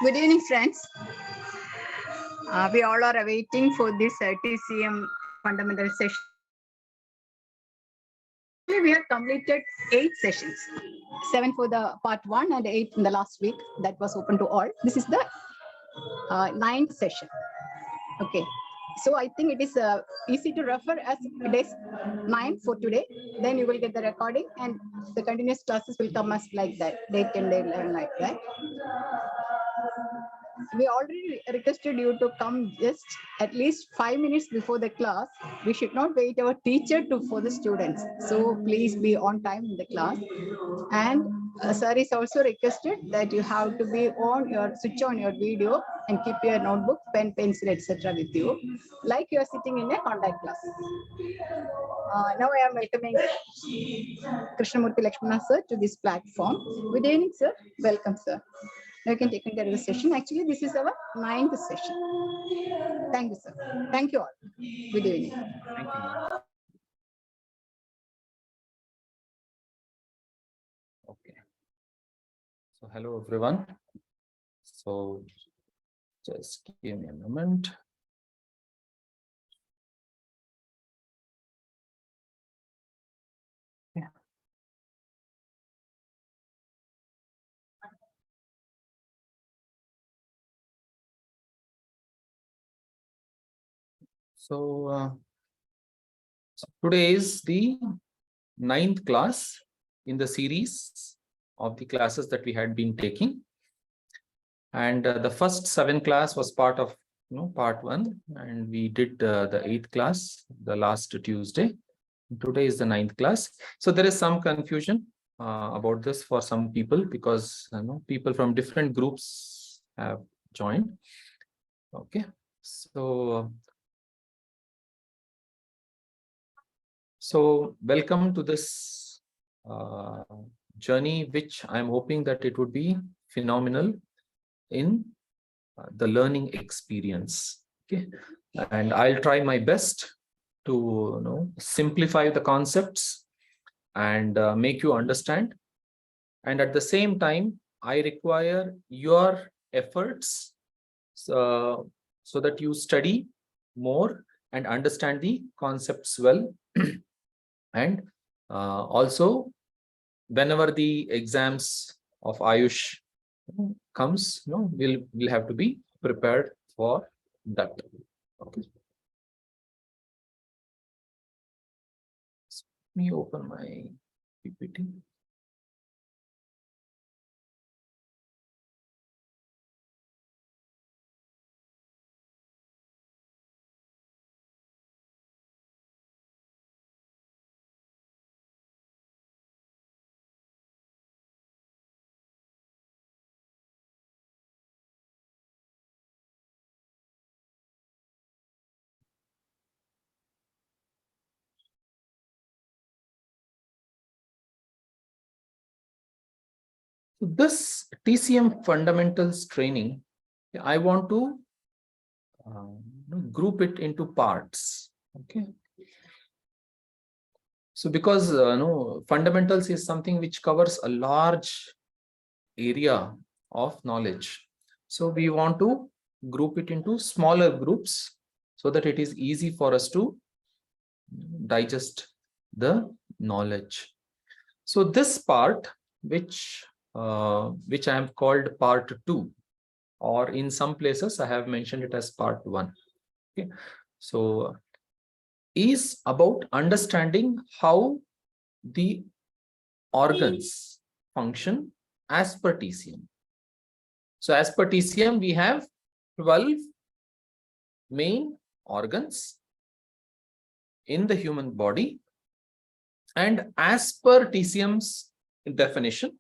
Good evening, friends. We all are awaiting for this TCM fundamental session. We have completed 8 sessions, 7 for the part 1 and 8 in the last week. That was open to all. This is the 9th session. Okay. So I think it is easy to refer as it is 9 for today. Then you will get the recording and the continuous classes will come as like that, day 10, day 11, like that. We already requested you to come just at least 5 minutes before the class. We should not wait our teacher for the students. So please be on time in the class. And sir is also requested that you have to be switch on your video and keep your notebook, pen, pencil, etc. with you, like you are sitting in a contact class. Now I am welcoming Krishnamurthy Lakshmana sir to this platform. Good evening, sir. Welcome, sir. Now you can take care of the session. Actually, this is our 9th session. Thank you, sir. Thank you all. Good evening. Thank you. Okay. So hello, everyone. So just give me a moment. So today is the 9th class in the series of the classes that we had been taking. And the first 7 class was part of part 1, and we did the 8th class the last Tuesday. Today is the 9th class. So there is some confusion about this for some people because people from different groups have joined. Okay, so welcome to this journey, which I'm hoping that it would be phenomenal in the learning experience. Okay, and I'll try my best to simplify the concepts and make you understand. And at the same time, I require your efforts so that you study more and understand the concepts well. And also, whenever the exams of Ayush comes, we'll have to be prepared for that. Okay. Let me open my PPT. This TCM fundamentals training, I want to group it into parts. Okay. So because fundamentals is something which covers a large area of knowledge. So we want to group it into smaller groups so that it is easy for us to digest the knowledge. So this part, which I have called part 2, or in some places I have mentioned it as part 1. Okay, so is about understanding how the organs function as per TCM. So as per TCM, we have 12 main organs in the human body, and as per TCM's definition,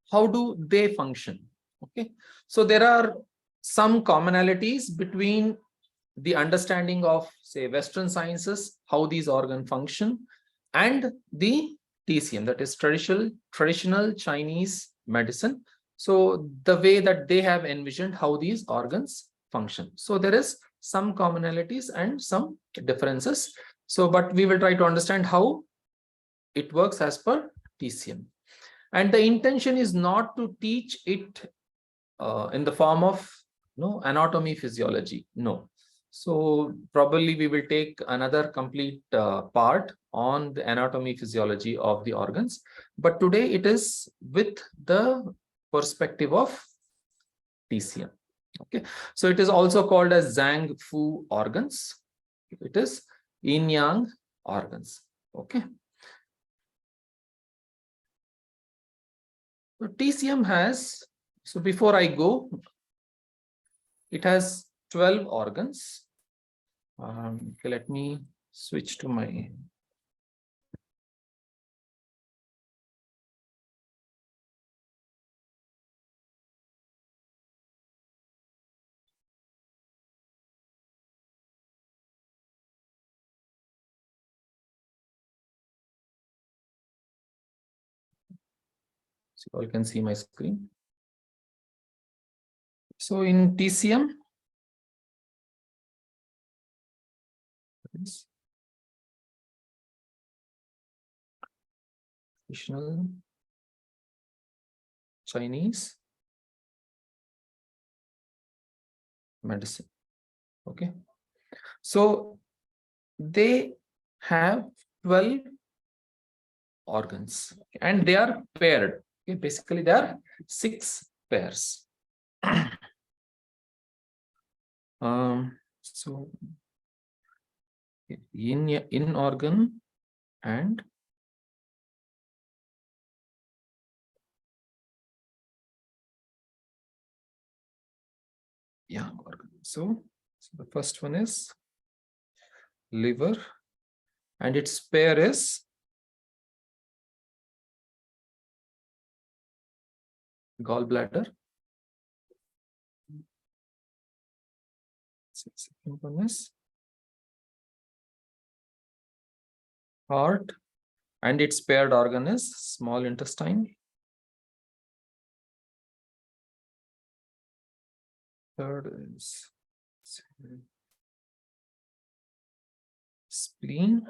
how do they function? Okay, so there are some commonalities between the understanding of, say, Western sciences, how these organs function, and the TCM, that is traditional Chinese medicine. So the way that they have envisioned how these organs function. So there is some commonalities and some differences. So, but we will try to understand how it works as per TCM. And the intention is not to teach it in the form of anatomy, physiology. No. So probably we will take another complete part on the anatomy, physiology of the organs. But today it is with the perspective of TCM. Okay. So it is also called as Zhang Fu organs. It is yin yang organs. Okay. So TCM has, so before I go, it has 12 organs. Okay, let me switch to my. So you all can see my screen. So in TCM, traditional Chinese medicine. Okay. So they have 12 organs and they are paired. Okay. Basically, there are 6 pairs. So in organ and yang organ. So the first one is liver and its pair is gallbladder. Second one is heart and its paired organ is small intestine. Third is spleen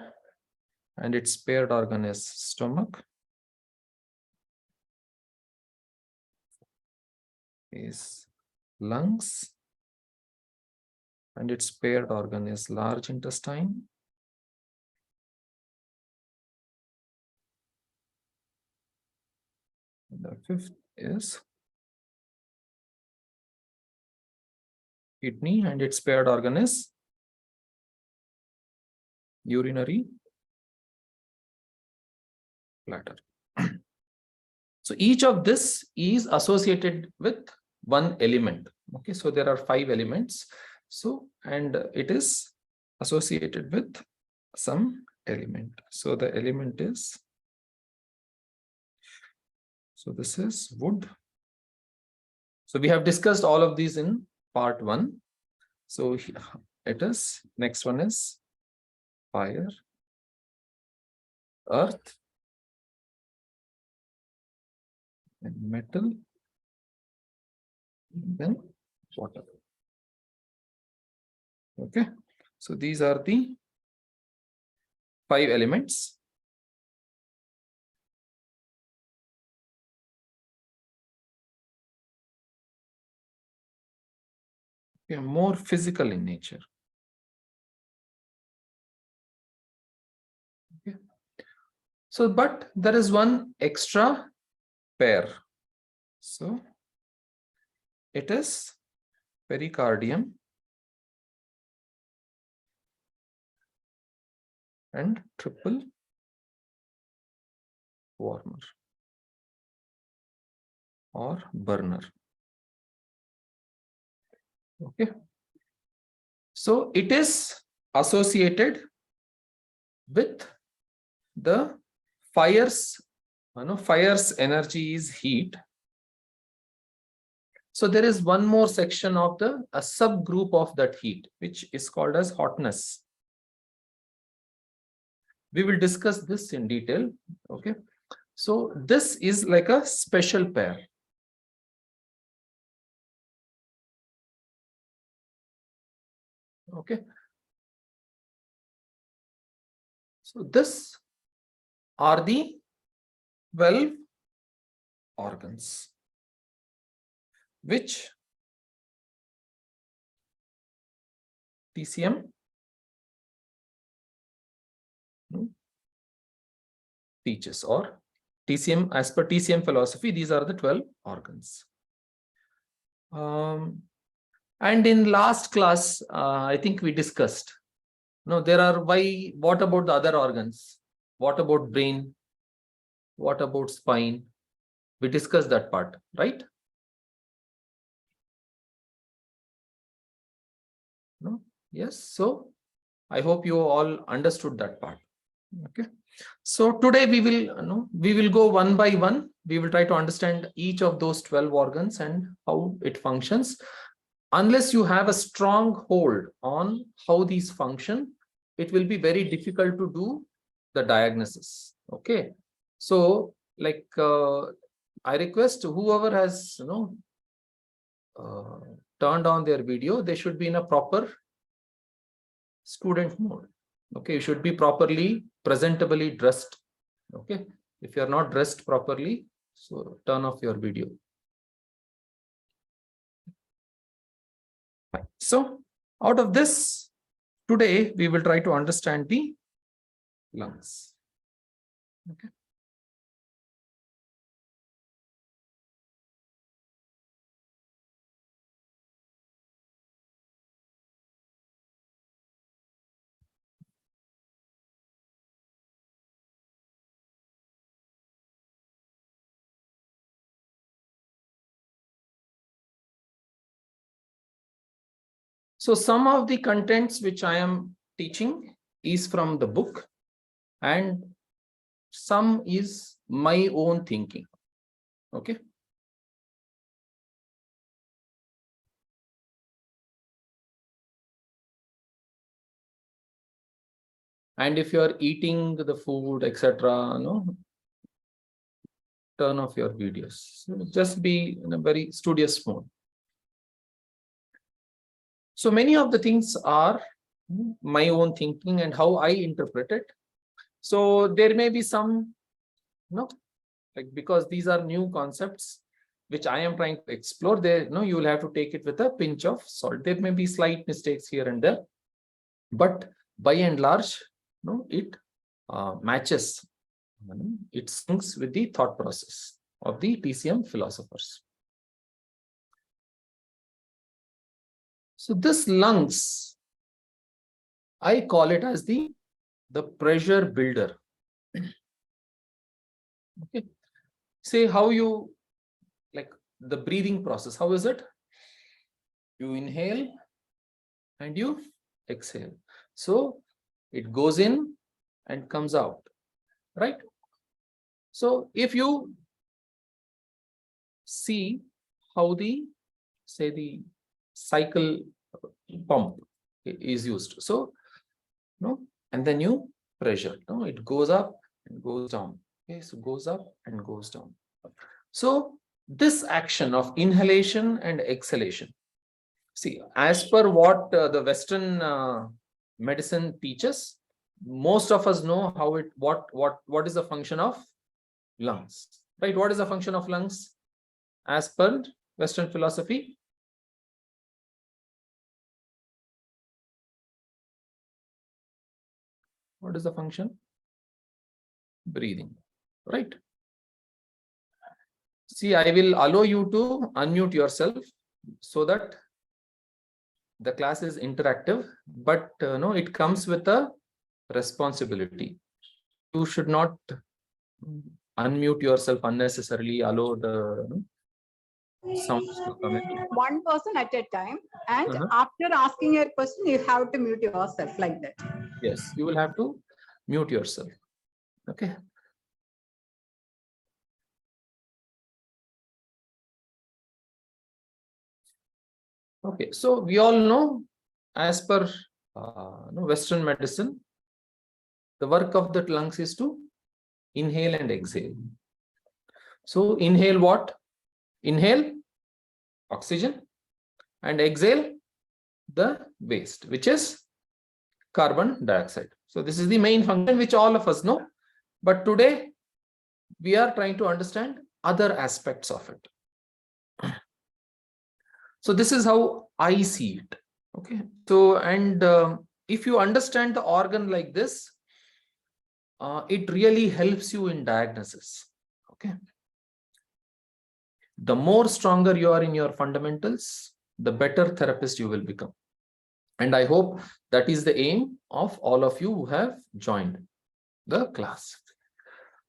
and its paired organ is stomach. Is lungs and its paired organ is large intestine. And the fifth is kidney and its paired organ is urinary bladder. So each of this is associated with one element. Okay, so there are 5 elements. So, and it is associated with some element. So the element is, so this is wood. So we have discussed all of these in part 1. So it is, next one is fire, earth, and metal, and then water. Okay, so these are the 5 elements. They are more physical in nature. Okay. So, but there is one extra pair. So it is pericardium and triple warmer or burner. Okay. So it is associated with the fire's, fire's energy is heat. So there is one more section of a subgroup of that heat, which is called as hotness. We will discuss this in detail. Okay. So this is like a special pair. Okay. So this are the 12 organs, which TCM teaches, or TCM, as per TCM philosophy, these are the 12 organs. And in last class, I think we discussed, no, there are what about the other organs? What about brain? What about spine? We discussed that part, right? No? Yes. So I hope you all understood that part. Okay. So today we will go one by one. We will try to understand each of those 12 organs and how it functions. Unless you have a strong hold on how these function, it will be very difficult to do the diagnosis. Okay. So like I request whoever has turned on their video, they should be in a proper student mode. Okay, you should be properly presentably dressed. Okay, if you are not dressed properly, so turn off your video. So out of this, today we will try to understand the lungs. Okay. So some of the contents which I am teaching is from the book, and some is my own thinking. Okay. And if you are eating the food, etc., turn off your videos. So just be in a very studious mode. So many of the things are my own thinking and how I interpret it. So there may be some, like, because these are new concepts which I am trying to explore, there, you will have to take it with a pinch of salt. There may be slight mistakes here and there, but by and large, it matches, it syncs with the thought process of the TCM philosophers. So this lungs, I call it as the pressure builder. Okay. Say how you, like the breathing process, how is it? You inhale and you exhale. So it goes in and comes out, right? So if you see how the cycle pump is used, so and then you pressure, it goes up and goes down. Okay, so goes up and goes down. So this action of inhalation and exhalation, see, as per what the Western medicine teaches, most of us know how it, what is the function of lungs, right? What is the function of lungs as per Western philosophy? What is the function? Breathing, right? See, I will allow you to unmute yourself so that the class is interactive, but no, it comes with a responsibility. You should not unmute yourself unnecessarily, allow the sounds to come in. One person at a time, and after asking a question, you have to mute yourself like that. Yes, you will have to mute yourself. Okay. Okay, so we all know, as per Western medicine, the work of the lungs is to inhale and exhale. So inhale what? Inhale oxygen and exhale the waste, which is carbon dioxide. So this is the main function which all of us know. But today we are trying to understand other aspects of it. So this is how I see it. Okay. So, and if you understand the organ like this, it really helps you in diagnosis. Okay. The more stronger you are in your fundamentals, the better therapist you will become. And I hope that is the aim of all of you who have joined the class.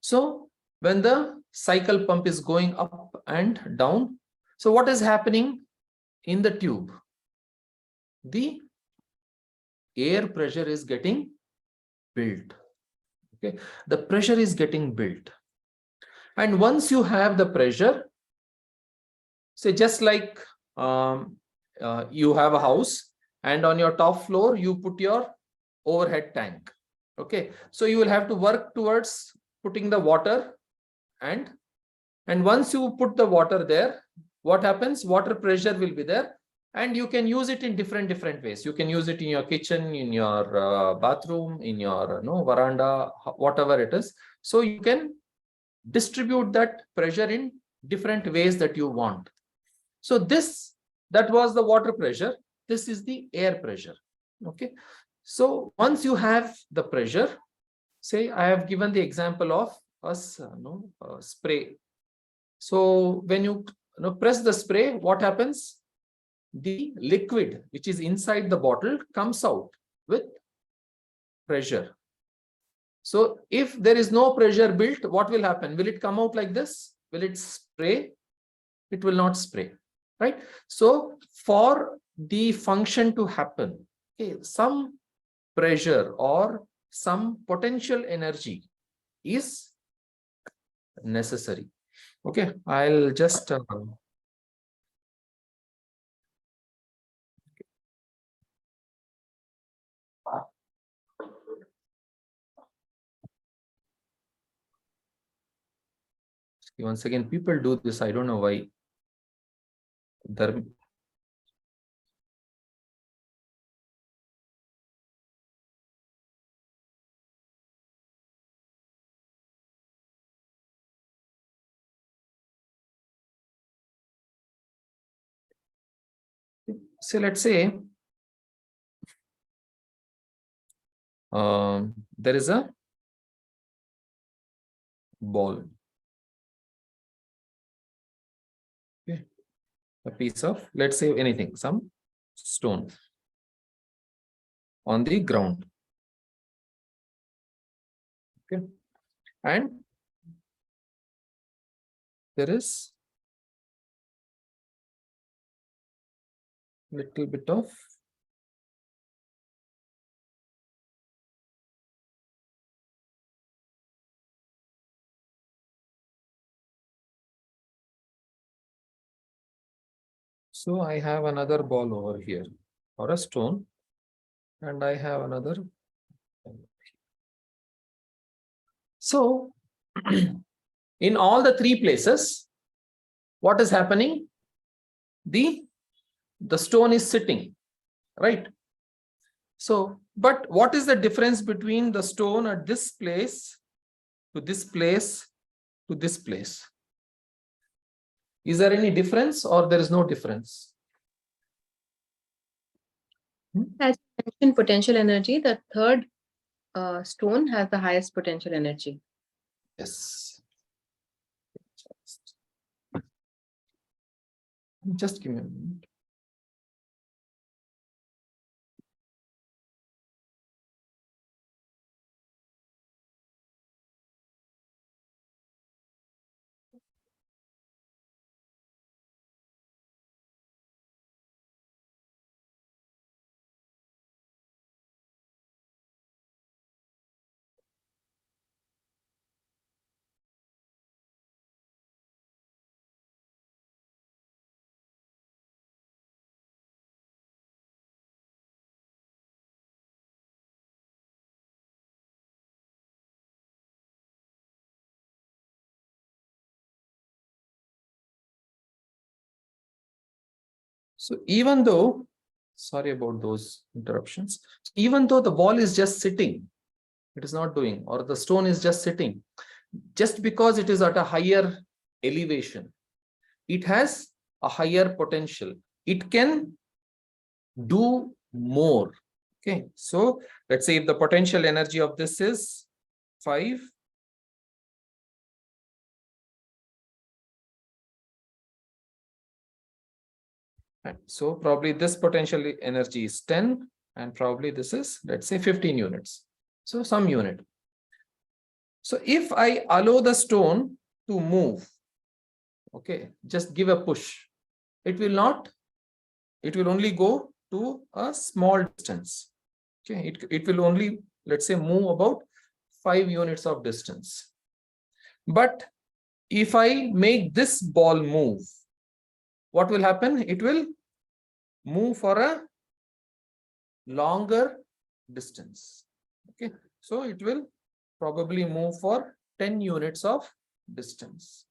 So when the cycle pump is going up and down, so what is happening in the tube? The air pressure is getting built. Okay, the pressure is getting built. And once you have the pressure, say just like you have a house, and on your top floor you put your overhead tank. Okay, so you will have to work towards putting the water, and once you put the water there, what happens? Water pressure will be there, and you can use it in different ways. You can use it in your kitchen, in your bathroom, in your veranda, whatever it is. So you can distribute that pressure in different ways that you want. So that was the water pressure. This is the air pressure. Okay. So once you have the pressure, say I have given the example of a spray. So when you press the spray, what happens? The liquid which is inside the bottle comes out with pressure. So if there is no pressure built, what will happen? Will it come out like this? Will it spray? It will not spray, right? So for the function to happen, okay, some pressure or some potential energy is necessary. Okay, I'll just once again, people do this. I don't know why. So let's say there is a ball, okay, a piece of, let's say anything, some stone on the ground. Okay, and there is little bit of so I have another ball over here or a stone, and I have another. So in all the three places, what is happening? The stone is sitting, right? So, but what is the difference between the stone at this place to this place to this place? Is there any difference or there is no difference? As you mentioned potential energy, the third stone has the highest potential energy. Yes. Just give me a minute. So even though, sorry about those interruptions, even though the ball is just sitting, it is not doing, or the stone is just sitting, just because it is at a higher elevation. It has a higher potential. It can do more. Okay, so let's say if the potential energy of this is 5, so probably this potential energy is 10, and probably this is, let's say, 15 units. So some unit. So if I allow the stone to move, okay, just give a push, it will not, it will only go to a small distance. Okay, it will only, let's say, move about 5 units of distance. But if I make this ball move, what will happen? It will move for a longer distance. Okay, so it will probably move for 10 units of distance.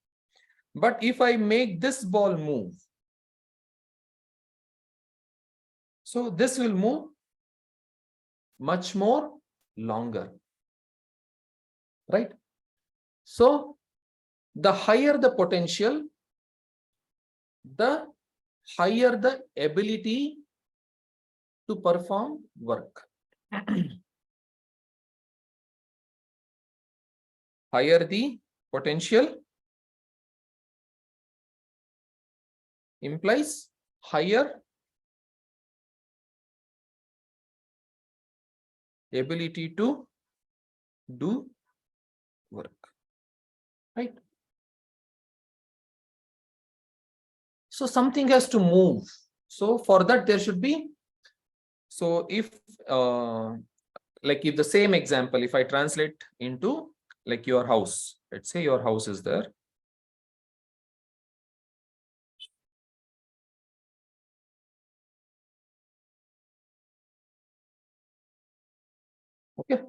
But if I make this ball move, so this will move much more longer, right? So the higher the potential, the higher the ability to perform work. Higher the potential implies higher ability to do work, right? So something has to move. So for that there should be, so if like if the same example, if I translate into like your house, let's say your house is there. Okay.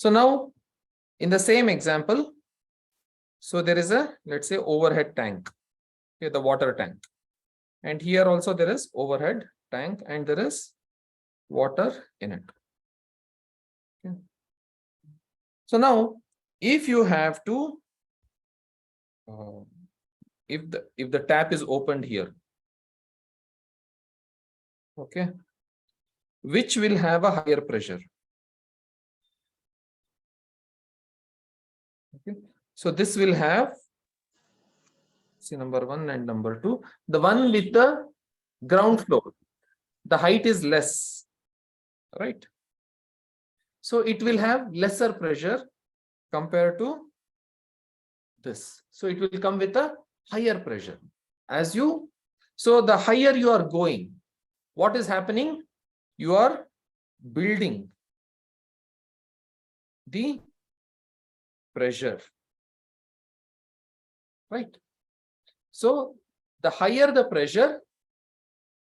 So now in the same example, so there is a, let's say, overhead tank, okay, the water tank. And here also there is overhead tank and there is water in it. Okay. So now if you have to, if the tap is opened here, okay, which will have a higher pressure? Okay, so this will have, see, number 1 and number 2, the one with the ground floor, the height is less, right? So it will have lesser pressure compared to this. So it will come with a higher pressure. As you, so the higher you are going, what is happening? You are building the pressure, right? So the higher the pressure,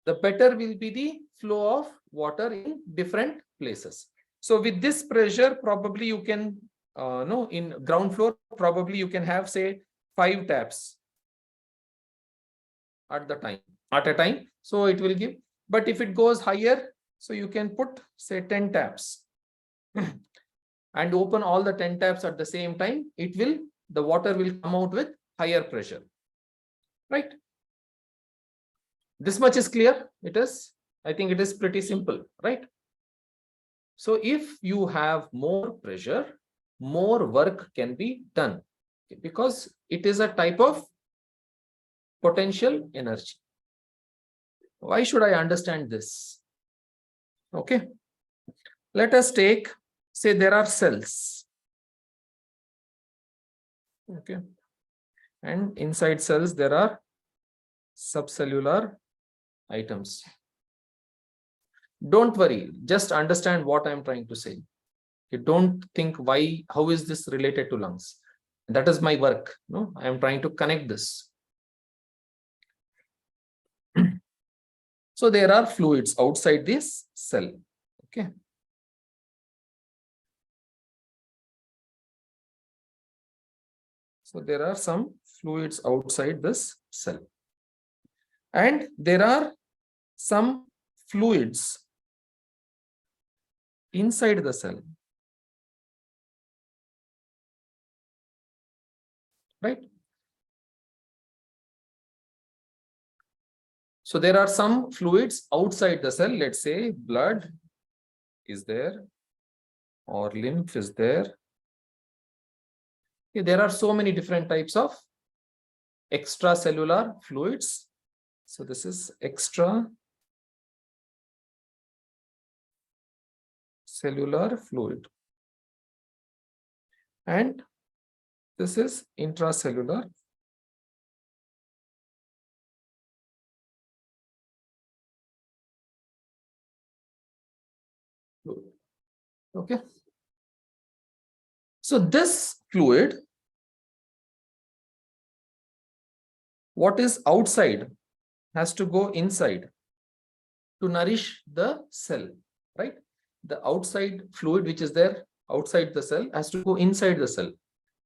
the better will be the flow of water in different places. So with this pressure, probably you can no, in ground floor, probably you can have, say, 5 taps at a time. So it will give, but if it goes higher, so you can put, say, 10 taps and open all the 10 taps at the same time. It will, the water will come out with higher pressure, right? This much is clear. It is, I think it is pretty simple, right? So if you have more pressure, more work can be done, because it is a type of potential energy. Why should I understand this? Okay, let us take, say, there are cells, okay, and inside cells there are subcellular items. Don't worry, just understand what I am trying to say. You don't think why, how is this related to lungs? That is my work. No, I am trying to connect this. So there are fluids outside this cell. Okay. So there are some fluids outside this cell. And there are some fluids inside the cell. Right? So there are some fluids outside the cell. Let's say blood is there or lymph is there. Okay, there are so many different types of extracellular fluids. So this is extracellular fluid. And this is intracellular fluid. Okay. So this fluid, what is outside has to go inside to nourish the cell, right? The outside fluid which is there outside the cell has to go inside the cell.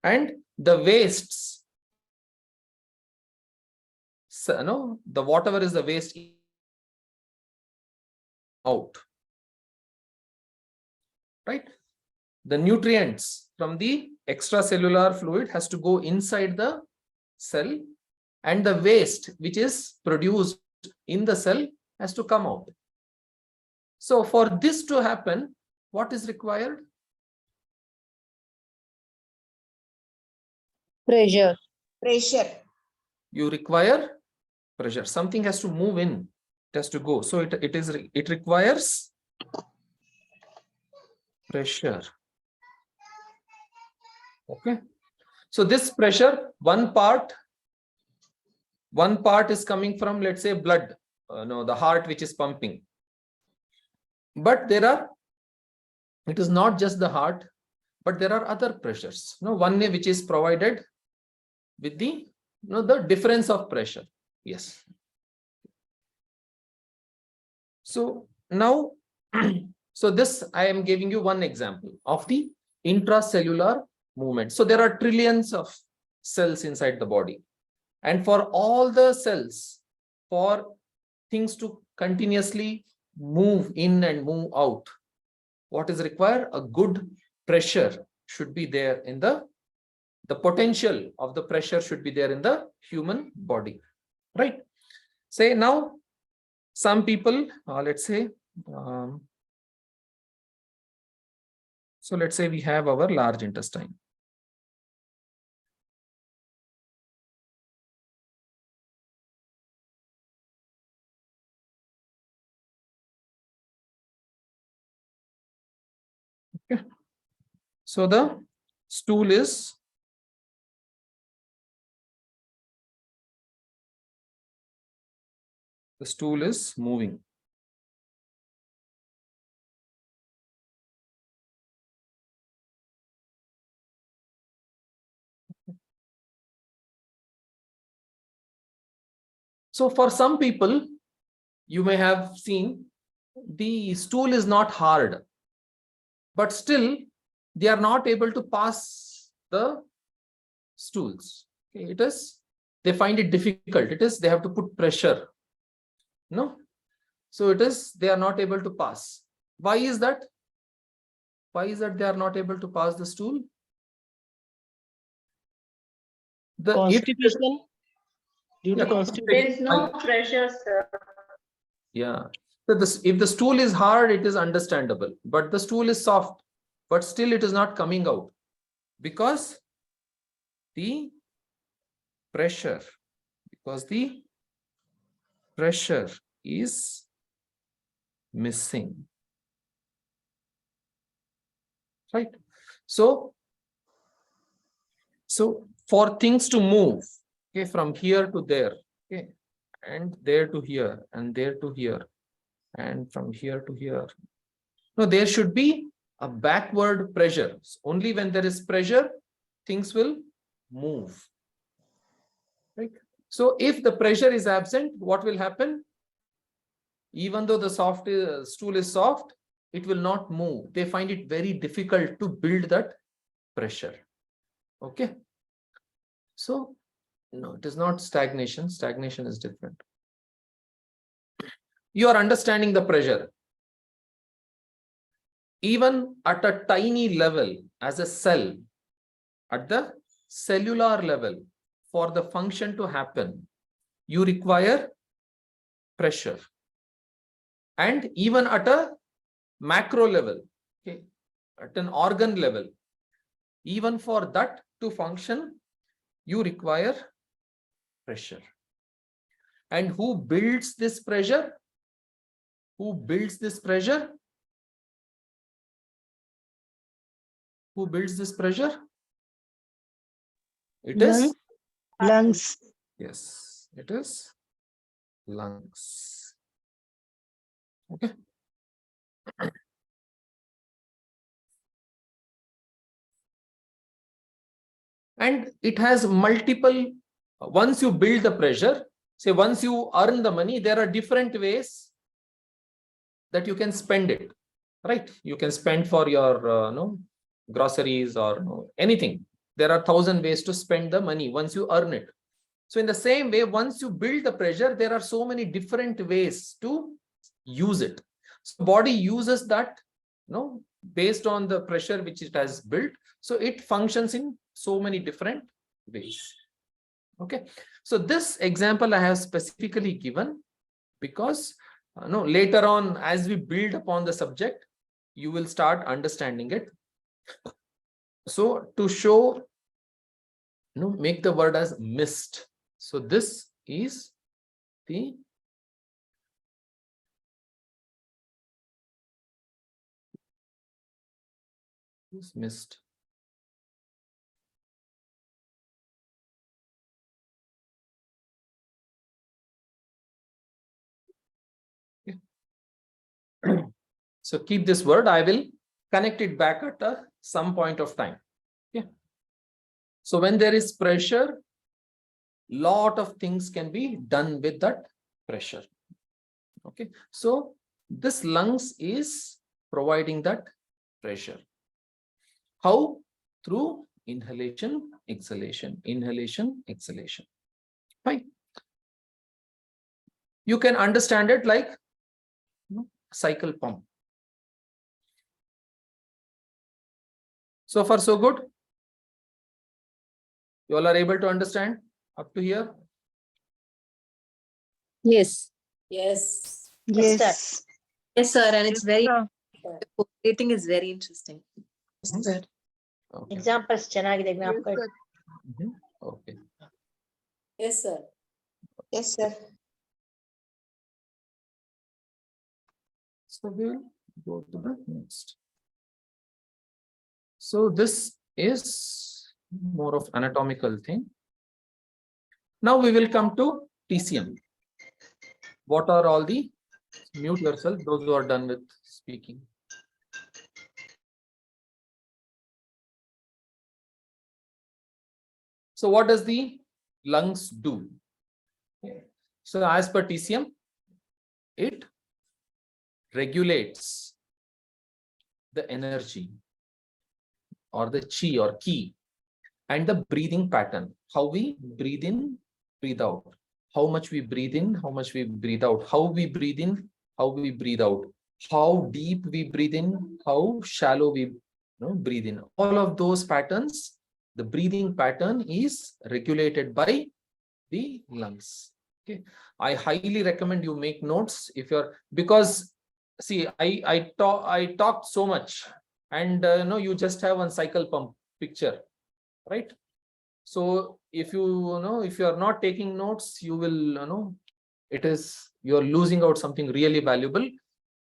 And the wastes, so, no, the whatever is the waste out, right? The nutrients from the extracellular fluid has to go inside the cell, and the waste which is produced in the cell has to come out. So for this to happen, what is required? Pressure. You require pressure. Something has to move in, it has to go. So it requires pressure. Okay. So this pressure, one part is coming from, let's say, blood, no, the heart which is pumping. But it is not just the heart, but there are other pressures. No, one which is provided with the, the difference of pressure. Yes. So now, so this I am giving you one example of the intracellular movement. So there are trillions of cells inside the body. And for all the cells, for things to continuously move in and move out, what is required? A good pressure should be there in the potential of the pressure should be there in the human body, right? Say now, some people, let's say, so let's say we have our large intestine. Okay. So the stool is moving. So for some people, you may have seen the stool is not hard, but still they are not able to pass the stools. Okay, they find it difficult. They have to put pressure. No, so they are not able to pass. Why is that? Why is that they are not able to pass the stool? Constipation. Due to constipation. There is no pressure, sir. Yeah. So if the stool is hard, it is understandable. But the stool is soft, but still it is not coming out because the pressure is missing. Right. So for things to move, okay, from here to there, okay, and there to here, and there to here, and from here to here. No, there should be a backward pressure. Only when there is pressure, things will move. Right? So if the pressure is absent, what will happen? Even though the stool is soft, it will not move. They find it very difficult to build that pressure. Okay. So, no, it is not stagnation. Stagnation is different. You are understanding the pressure. Even at a tiny level, as a cell, at the cellular level, for the function to happen, you require pressure. And even at a macro level, okay, at an organ level, even for that to function, you require pressure. And who builds this pressure? Who builds this pressure? Who builds this pressure? It is Lungs. yes, it is lungs. Okay. And it has multiple, once you build the pressure, say once you earn the money, there are different ways that you can spend it, right? You can spend for your groceries or anything. There are 1,000 ways to spend the money once you earn it. So in the same way, once you build the pressure, there are so many different ways to use it. So body uses that, based on the pressure which it has built. So it functions in so many different ways. Okay. So this example I have specifically given because later on, as we build upon the subject, you will start understanding it. So to show, make the word as mist. So this is the mist. So keep this word. I will connect it back at some point of time. Okay. So when there is pressure, lot of things can be done with that pressure. Okay. So this lungs is providing that pressure. How? Through inhalation, exhalation, inhalation, exhalation. Fine. You can understand it like cycle pump. So far, so good. You all are able to understand up to here? Yes. Yes. Yes. Yes, sir. And it's very, sir. the rating is very interesting. Sir. Okay. Examples ಚೆನ್ನಾಗಿದೆ ಜ್ಞಾಪಕ Mhm. Okay. Yes, sir. Yes, sir. So we'll go to the next. So this is more of anatomical thing. Now we will come to TCM. What are all the, mute yourself, those who are done with speaking. So what does the lungs do? So as per TCM, it regulates the energy or the chi or ki and the breathing pattern. How we breathe in, breathe out. How much we breathe in, how much we breathe out. How we breathe in, how we breathe out. How deep we breathe in, how shallow we breathe in. All of those patterns, the breathing pattern is regulated by the lungs. Okay. I highly recommend you make notes if you're, because see, I talked so much and you just have one cycle pump picture, right? So if if you are not taking notes, you will you're losing out something really valuable.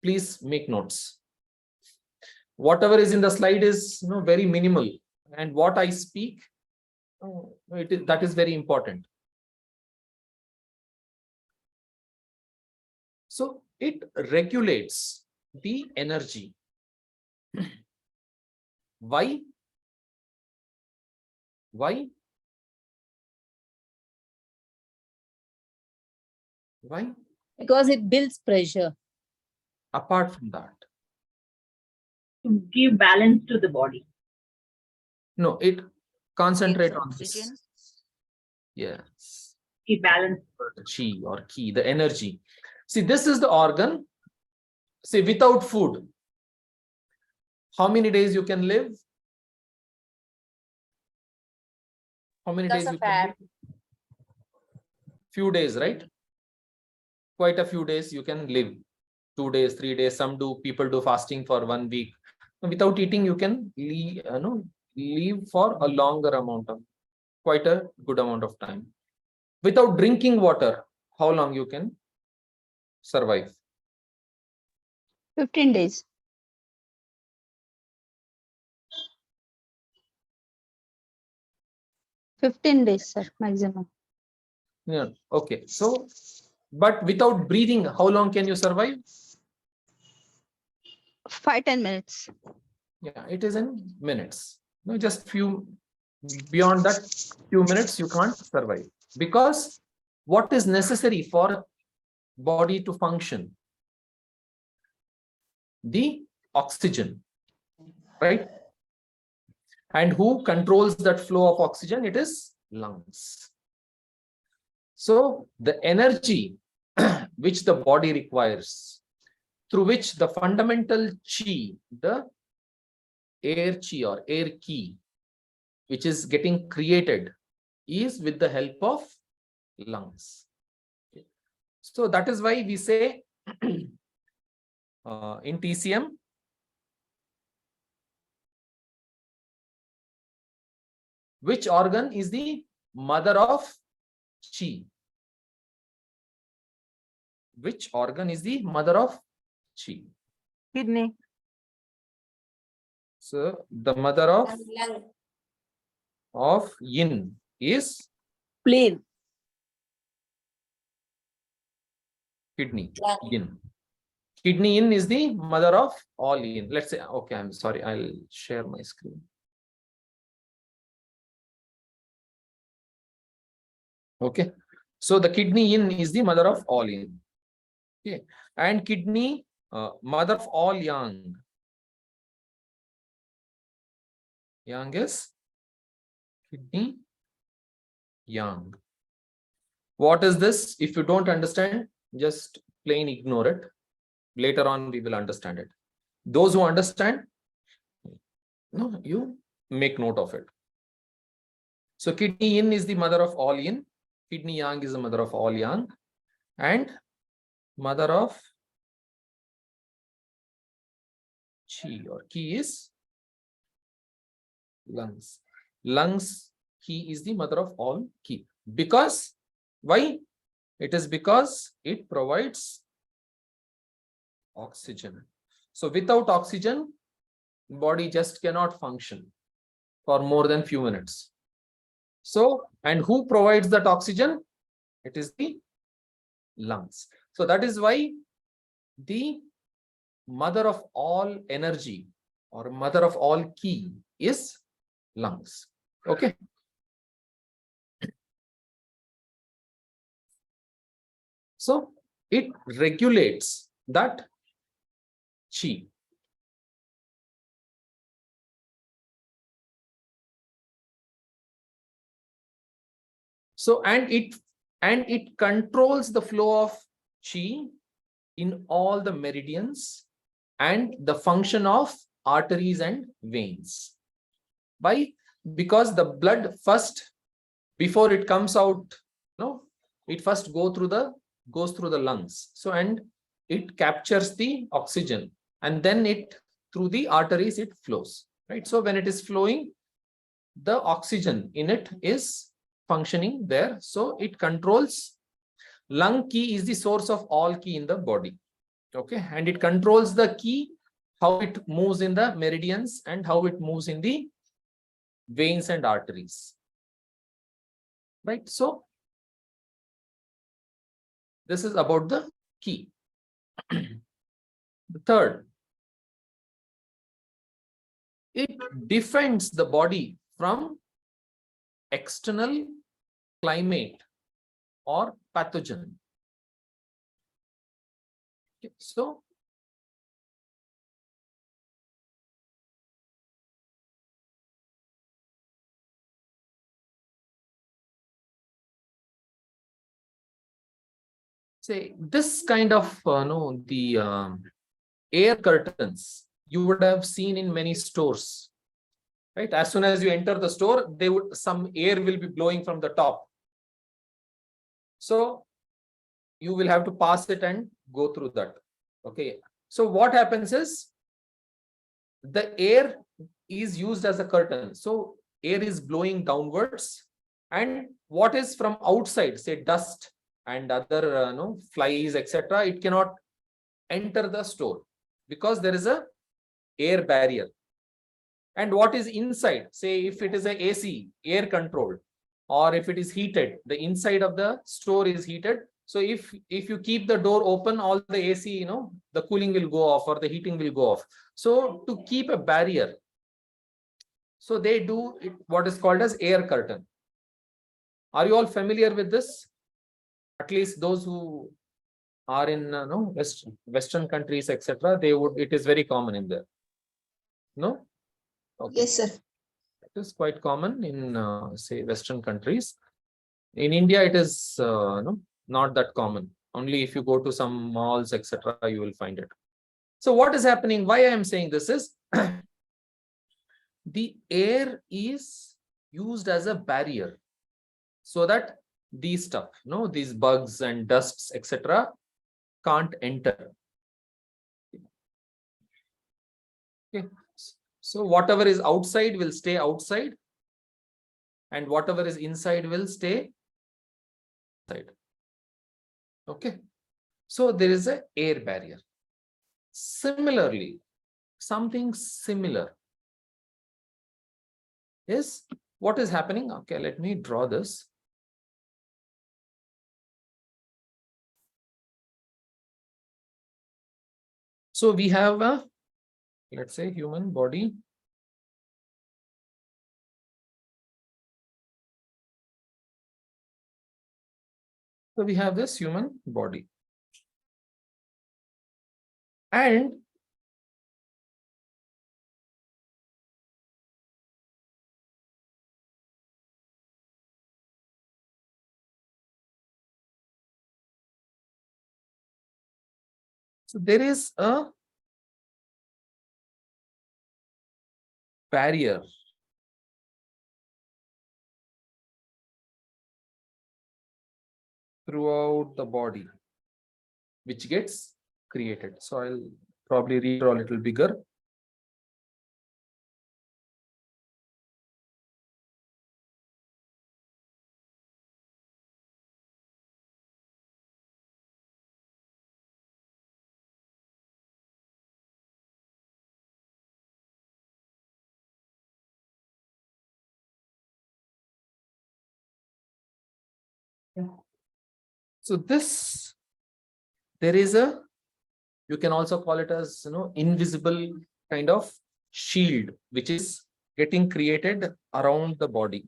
Please make notes. Whatever is in the slide is very minimal, and what I speak, that is very important. So it regulates the energy. Why? Why? Why? Because it builds pressure. Apart from that, To give balance to the body. no, it concentrate on this. Oxygen. Yes. balance. Chi or ki, the energy. See, this is the organ. See, without food, how many days you can live? How many Because days you of can air. live? Few days, right? Quite a few days you can live. 2 days, 3 days. People do fasting for 1 week. Without eating, you can live for a longer amount of, quite a good amount of time. Without drinking water, how long you can survive? 15 days. 15 days, sir, maximum. Yeah. Okay. So, but without breathing, how long can you survive? 5-10 minutes. Yeah, it is in minutes. No, just few, beyond that few minutes you can't survive, because what is necessary for body to function? The oxygen, right? And who controls that flow of oxygen? It is lungs. So the energy which the body requires, through which the fundamental chi, the air chi or air ki, which is getting created, is with the help of lungs. So that is why we say in TCM, which organ is the mother of chi? Which organ is the mother of chi? Kidney. So the mother of yin is Plain. kidney, yin. Kidney yin is the mother of all yin. Let's say, okay, I'm sorry, I'll share my screen. Okay, so the kidney yin is the mother of all yin. Okay, and kidney, mother of all yang. Yang is kidney yang. What is this? If you don't understand, just plain ignore it. Later on, we will understand it. Those who understand, no, you make note of it. So kidney yin is the mother of all yin. Kidney yang is the mother of all yang. And mother of chi or ki is lungs. Lungs, ki is the mother of all ki. Because, why? It is because it provides oxygen. So without oxygen, body just cannot function for more than few minutes. So, and who provides that oxygen? It is the lungs. So that is why the mother of all energy or mother of all ki is lungs. Okay. So it regulates that chi. So and it controls the flow of chi in all the meridians and the function of arteries and veins. Why? Because the blood first, before it comes out, no, it first goes through the lungs. So and it captures the oxygen, and then it through the arteries it flows. Right. So when it is flowing, the oxygen in it is functioning there. So it controls. Lung ki is the source of all ki in the body. Okay, and it controls the ki, how it moves in the meridians and how it moves in the veins and arteries. Right. So this is about the ki. The third, it defends the body from external climate or pathogen. Okay, so say this kind of no, the air curtains you would have seen in many stores, right? As soon as you enter the store, some air will be blowing from the top. So you will have to pass it and go through that. Okay. So what happens is the air is used as a curtain. So air is blowing downwards, and what is from outside, say dust and other no, flies, etc., it cannot enter the store because there is a air barrier. And what is inside, say if it is a AC, air controlled, or if it is heated, the inside of the store is heated. So if you keep the door open, all the AC, the cooling will go off or the heating will go off. So to keep a barrier, so they do what is called as air curtain. Are you all familiar with this? At least those who are in Western countries, etc., they would. It is very common in there. No? Okay. Yes, sir. It is quite common in say Western countries. In India, it is not that common. Only if you go to some malls, etc., you will find it. So what is happening? Why I am saying this is the air is used as a barrier so that these stuff, these bugs and dusts, etc., can't enter. Okay. So whatever is outside will stay outside, and whatever is inside will stay inside. Okay. So there is an air barrier. Similarly, something similar is what is happening. Okay, let me draw this. So we have a, let's say, human body. So we have this human body. And so there is a barrier throughout the body which gets created. So I'll probably redraw a little bigger. So this, there is a, you can also call it as, invisible kind of shield, which is getting created around the body.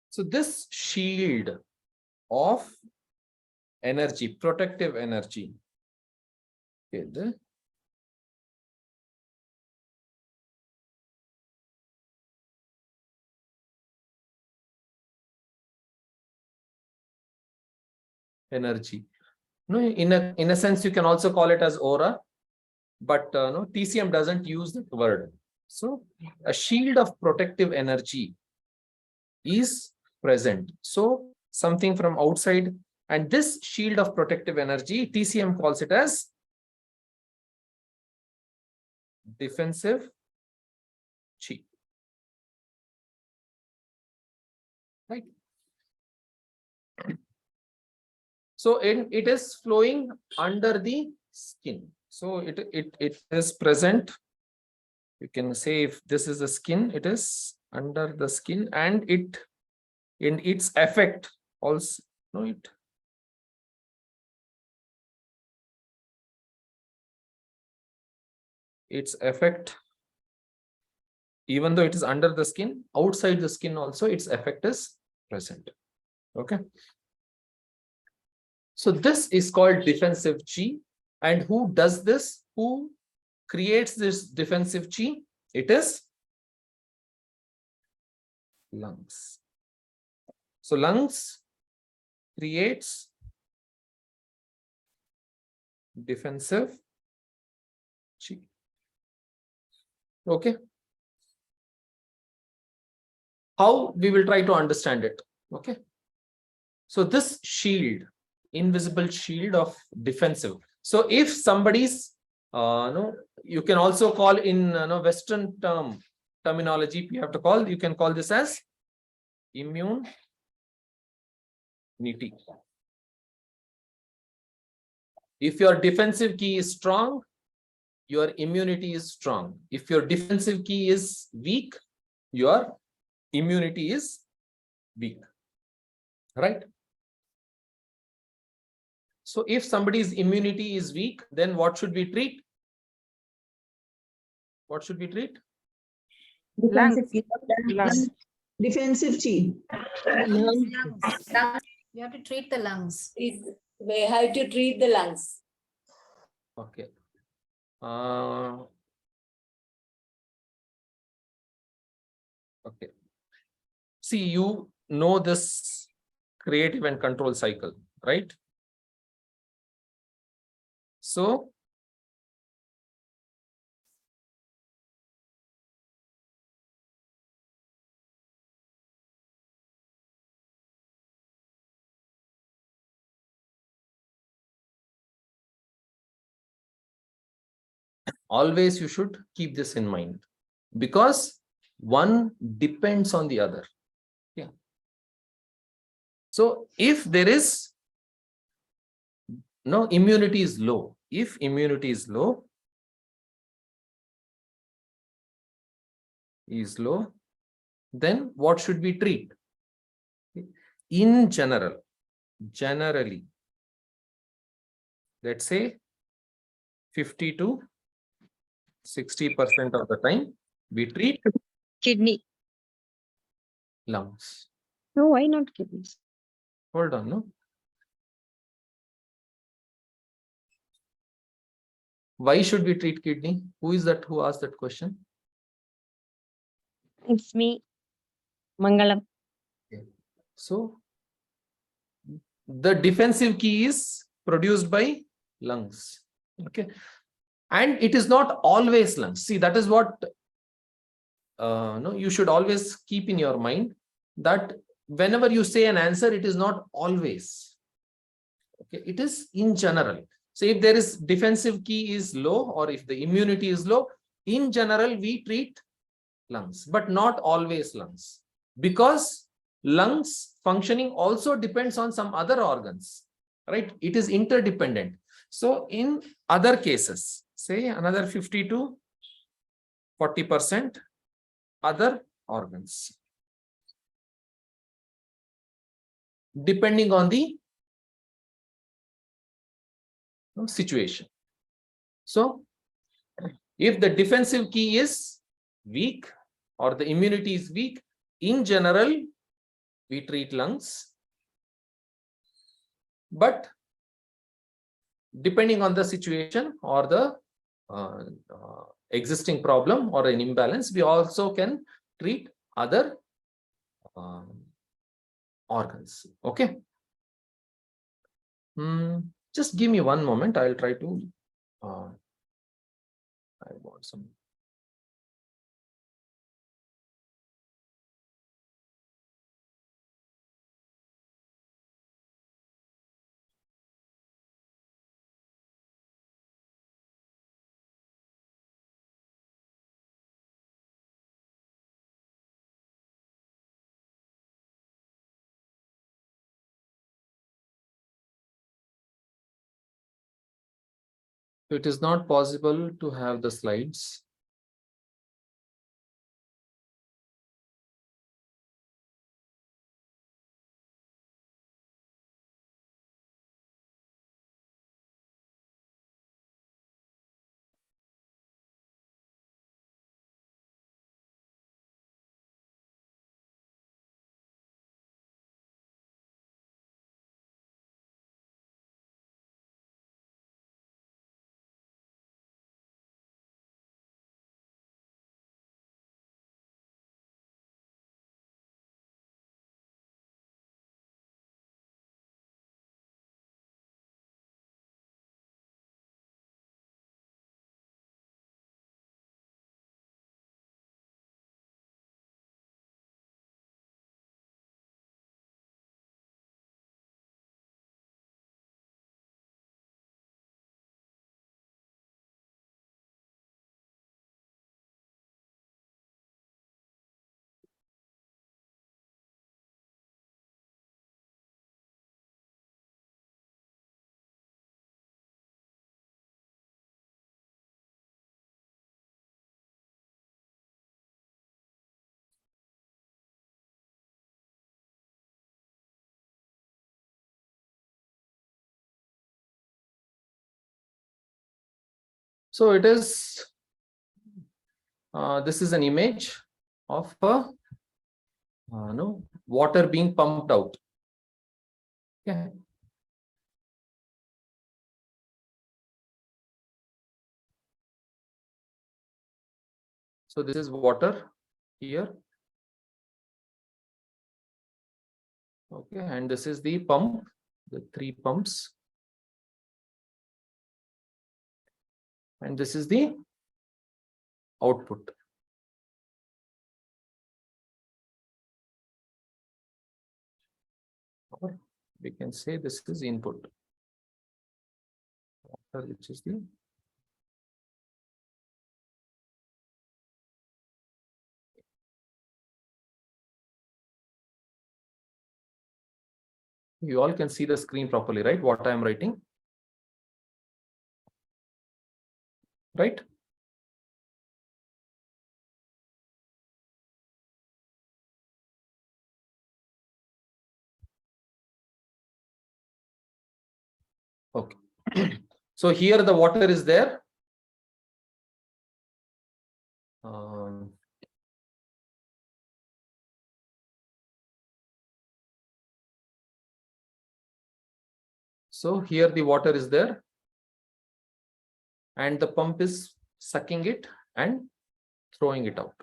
So this shield of energy, protective energy, okay, the energy. No, in a sense, you can also call it as aura, but no, TCM doesn't use that word. So a shield of protective energy is present. So something from outside, and this shield of protective energy, TCM calls it as defensive chi. Right. So it is flowing under the skin. So it is present. You can say if this is the skin, it is under the skin, and it in its effect also, its effect Even though it is under the skin, outside the skin also its effect is present. Okay. So this is called defensive chi. And who does this? Who creates this defensive chi? It is lungs. So lungs creates defensive chi. Okay. How we will try to understand it. Okay. So this shield, invisible shield of defensive. So if somebody's, no, you can also call in Western terminology, you have to call, you can call this as immunity. If your defensive key is strong, your immunity is strong. If your defensive key is weak, your immunity is weak. Right? So if somebody's immunity is weak, then what should we treat? What should we treat? Lungs. Lungs. Defensive chi. Lungs. You have to treat the lungs. We have to treat the lungs. Okay. Okay. See, you know this creative and control cycle, right? So always you should keep this in mind, because one depends on the other. Yeah. So if there is no immunity is low, if immunity is low, then what should we treat? In generally, let's say 50 to 60% of the time, we treat Kidney. lungs. No, why not kidneys? Hold on, no? Why should we treat kidney? Who is that who asked that question? It's me. Mangalam. So the defensive key is produced by lungs. Okay. And it is not always lungs. See, that is what no, you should always keep in your mind, that whenever you say an answer, it is not always. Okay, it is in general. So if there is defensive key is low, or if the immunity is low, in general, we treat lungs, but not always lungs, because lungs functioning also depends on some other organs, right? It is interdependent. So in other cases, say another 50 to 40% other organs, depending on the situation. So if the defensive key is weak or the immunity is weak, in general, we treat lungs. But depending on the situation or the existing problem or an imbalance, we also can treat other organs. Okay. Just give me one moment. I'll try to. I want some. So it is not possible to have the slides. So it is, this is an image of a water being pumped out. Okay. So this is water here. Okay, and this is the pump, the 3 pumps. And this is the output. Or we can say this is input. Water, which is the you all can see the screen properly, right? What I am writing. Right? Okay. So here the water is there. So here the water is there. And the pump is sucking it and throwing it out.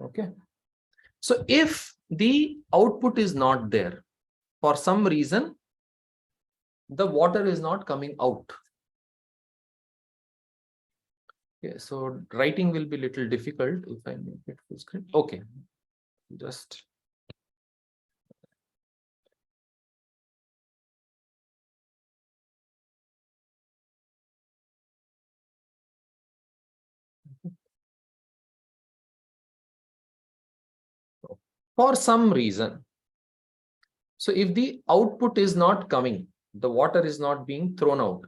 Okay. So if the output is not there, for some reason, the water is not coming out. Okay, so writing will be a little difficult if I make it full screen. Okay, just. For some reason, so if the output is not coming, the water is not being thrown out,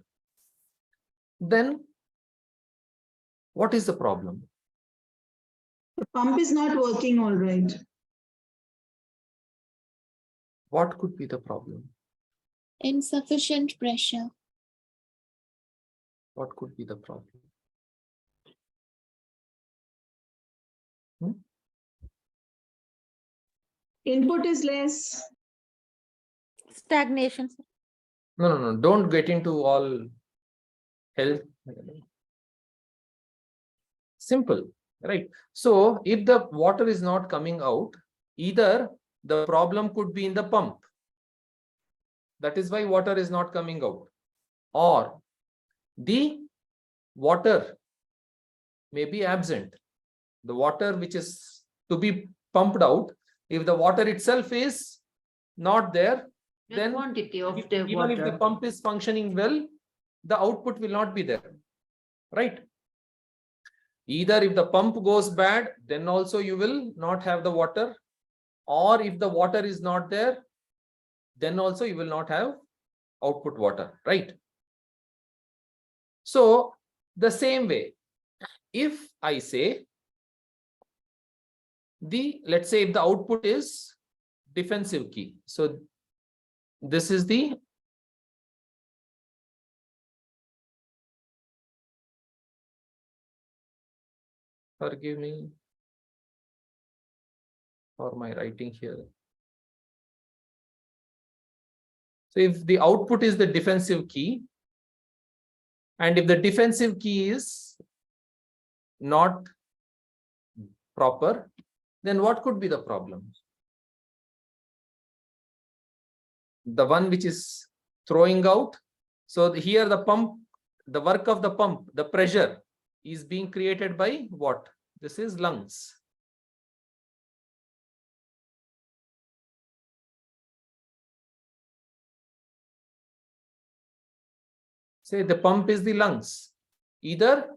then what is the problem? The pump is not working all right. What could be the problem? Insufficient pressure. What could be the problem? Input is less. Stagnation. No. Don't get into all health. Simple, right? So if the water is not coming out, either the problem could be in the pump. That is why water is not coming out. Or the water may be absent. The water which is to be pumped out, if the water itself is not there, then quantity of the even water. if the pump is functioning well, the output will not be there, right? Either if the pump goes bad, then also you will not have the water, or if the water is not there, then also you will not have output water, right? So the same way, if I say let's say if the output is defensive key, so this is the forgive me for my writing here. So if the output is the defensive key, and if the defensive key is not proper, then what could be the problem? The one which is throwing out. So here the pump, the work of the pump, the pressure is being created by what? This is lungs. Say the pump is the lungs. Either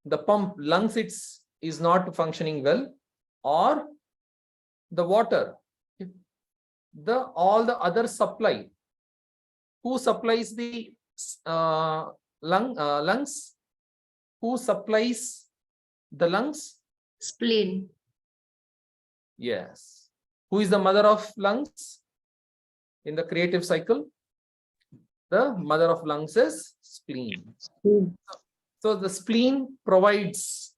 the pump lungs is not functioning well, or the water, all the other supply. Who supplies the lungs? Who supplies the lungs? Spleen. Yes. Who is the mother of lungs in the creative cycle? The mother of lungs is spleen. So the spleen provides.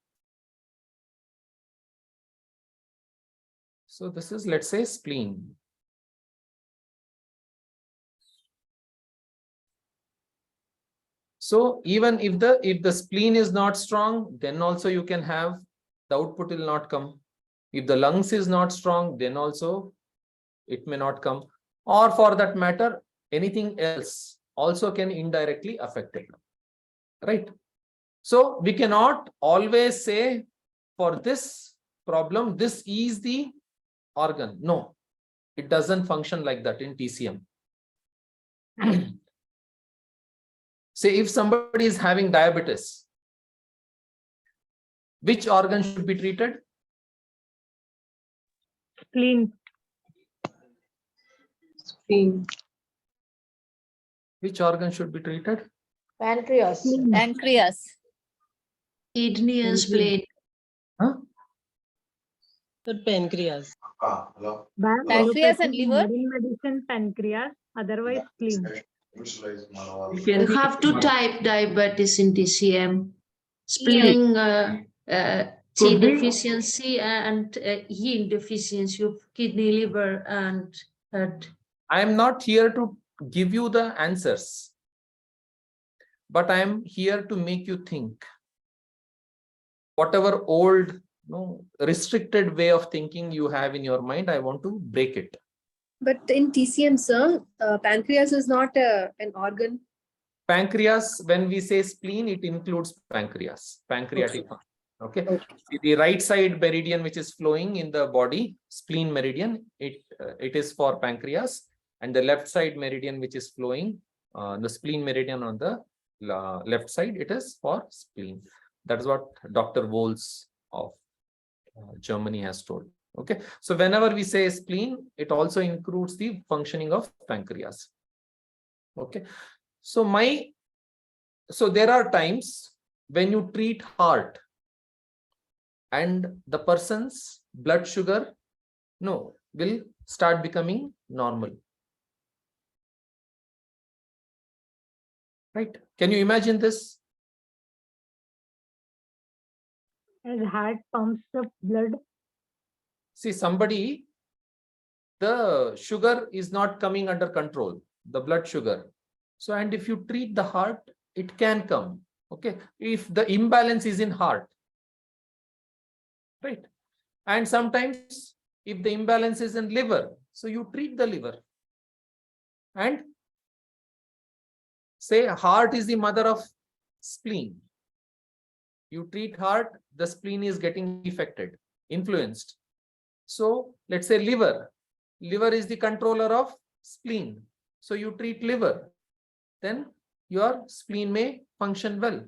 So this is, let's say, spleen. So even if the spleen is not strong, then also you can have the output will not come. If the lungs is not strong, then also it may not come. Or for that matter, anything else also can indirectly affect it. Right? So we cannot always say for this problem, this is the organ. No, it doesn't function like that in TCM. Say if somebody is having diabetes, which organ should be treated? Spleen. Spleen. Which organ should be treated? Pancreas. Spleen. Pancreas. Kidney and spleen. Huh? The pancreas. Pancreas and liver. Modern medicine, pancreas, otherwise spleen. You have to type diabetes in TCM. Spleen, C Could be. deficiency and heme deficiency of kidney, liver, and heart. I am not here to give you the answers, but I am here to make you think. Whatever old, restricted way of thinking you have in your mind, I want to break it. But in TCM, sir, pancreas is not an organ. Pancreas, when we say spleen, it includes pancreas, pancreatic. Okay. See, the right side meridian which is flowing in the body, spleen meridian, it is for pancreas, and the left side meridian which is flowing, the spleen meridian on the left side, it is for spleen. That is what Dr. Wolz of Germany has told. Okay, so whenever we say spleen, it also includes the functioning of pancreas. Okay, so there are times when you treat heart and the person's blood sugar will start becoming normal. Right? Can you imagine this? As heart pumps the blood. See, somebody, the sugar is not coming under control, the blood sugar. So, and if you treat the heart, it can come. Okay, if the imbalance is in heart, right? And sometimes if the imbalance is in liver, so you treat the liver. And say heart is the mother of spleen. You treat heart, the spleen is getting affected, influenced. So let's say liver. Liver is the controller of spleen. So you treat liver, then your spleen may function well.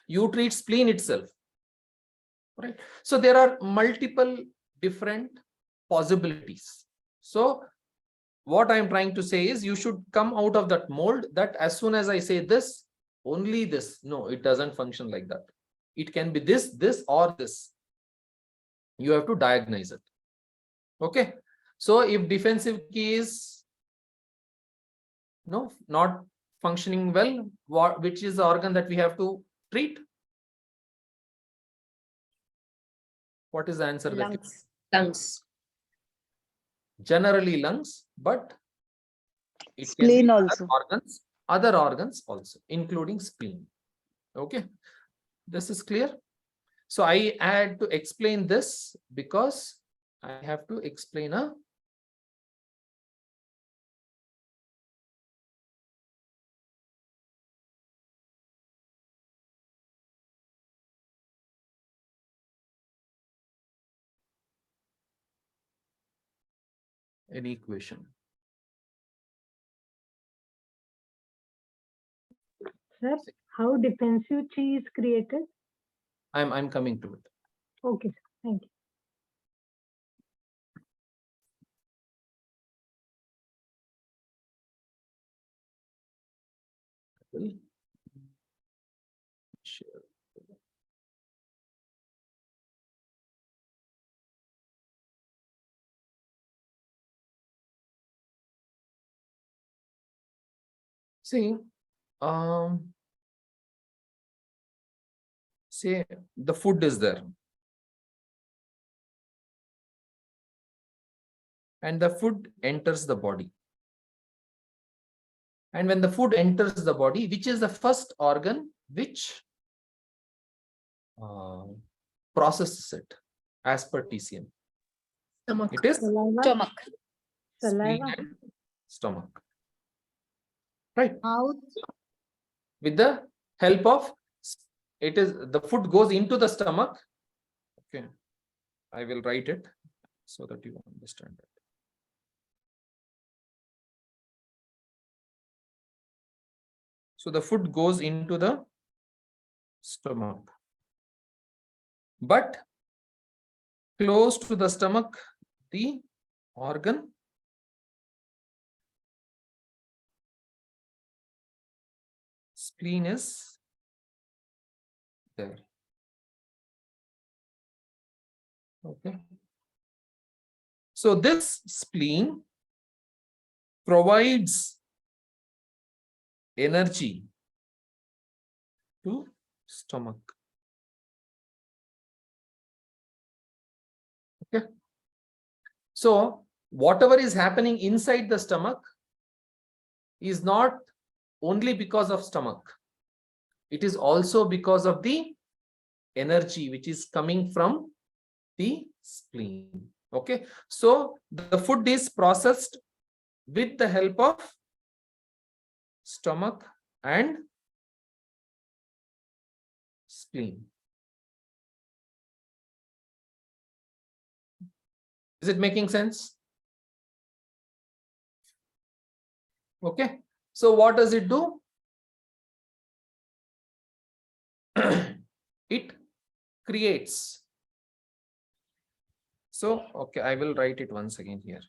You treat spleen itself. Right? So there are multiple different possibilities. So what I'm trying to say is you should come out of that mold that as soon as I say this, only this. No, it doesn't function like that. It can be this, this, or this. You have to diagnose it. Okay. So if defensive key is not functioning well, which is the organ that we have to treat? What is the answer? Lungs. Lungs. Generally lungs, but it Spleen can be also. other organs also, including spleen. Okay, this is clear. So I had to explain this because I have to explain an equation. Sir, how defensive chi is created? I'm coming to it. Okay, sir. Thank you. Share. See, say the food is there. And the food enters the body. And when the food enters the body, which is the first organ which processes it as per TCM? Stomach. It is Saliva. Stomach. spleen Saliva. and stomach. Right. Mouth. With the help of, it is the food goes into the stomach. Okay. I will write it so that you understand it. So the food goes into the stomach. But close to the stomach, the organ spleen is there. Okay. So this spleen provides energy to stomach. Okay. So whatever is happening inside the stomach is not only because of stomach. It is also because of the energy which is coming from the spleen. Okay. So the food is processed with the help of stomach and spleen. Is it making sense? Okay. So what does it do? It creates. So, okay, I will write it once again here.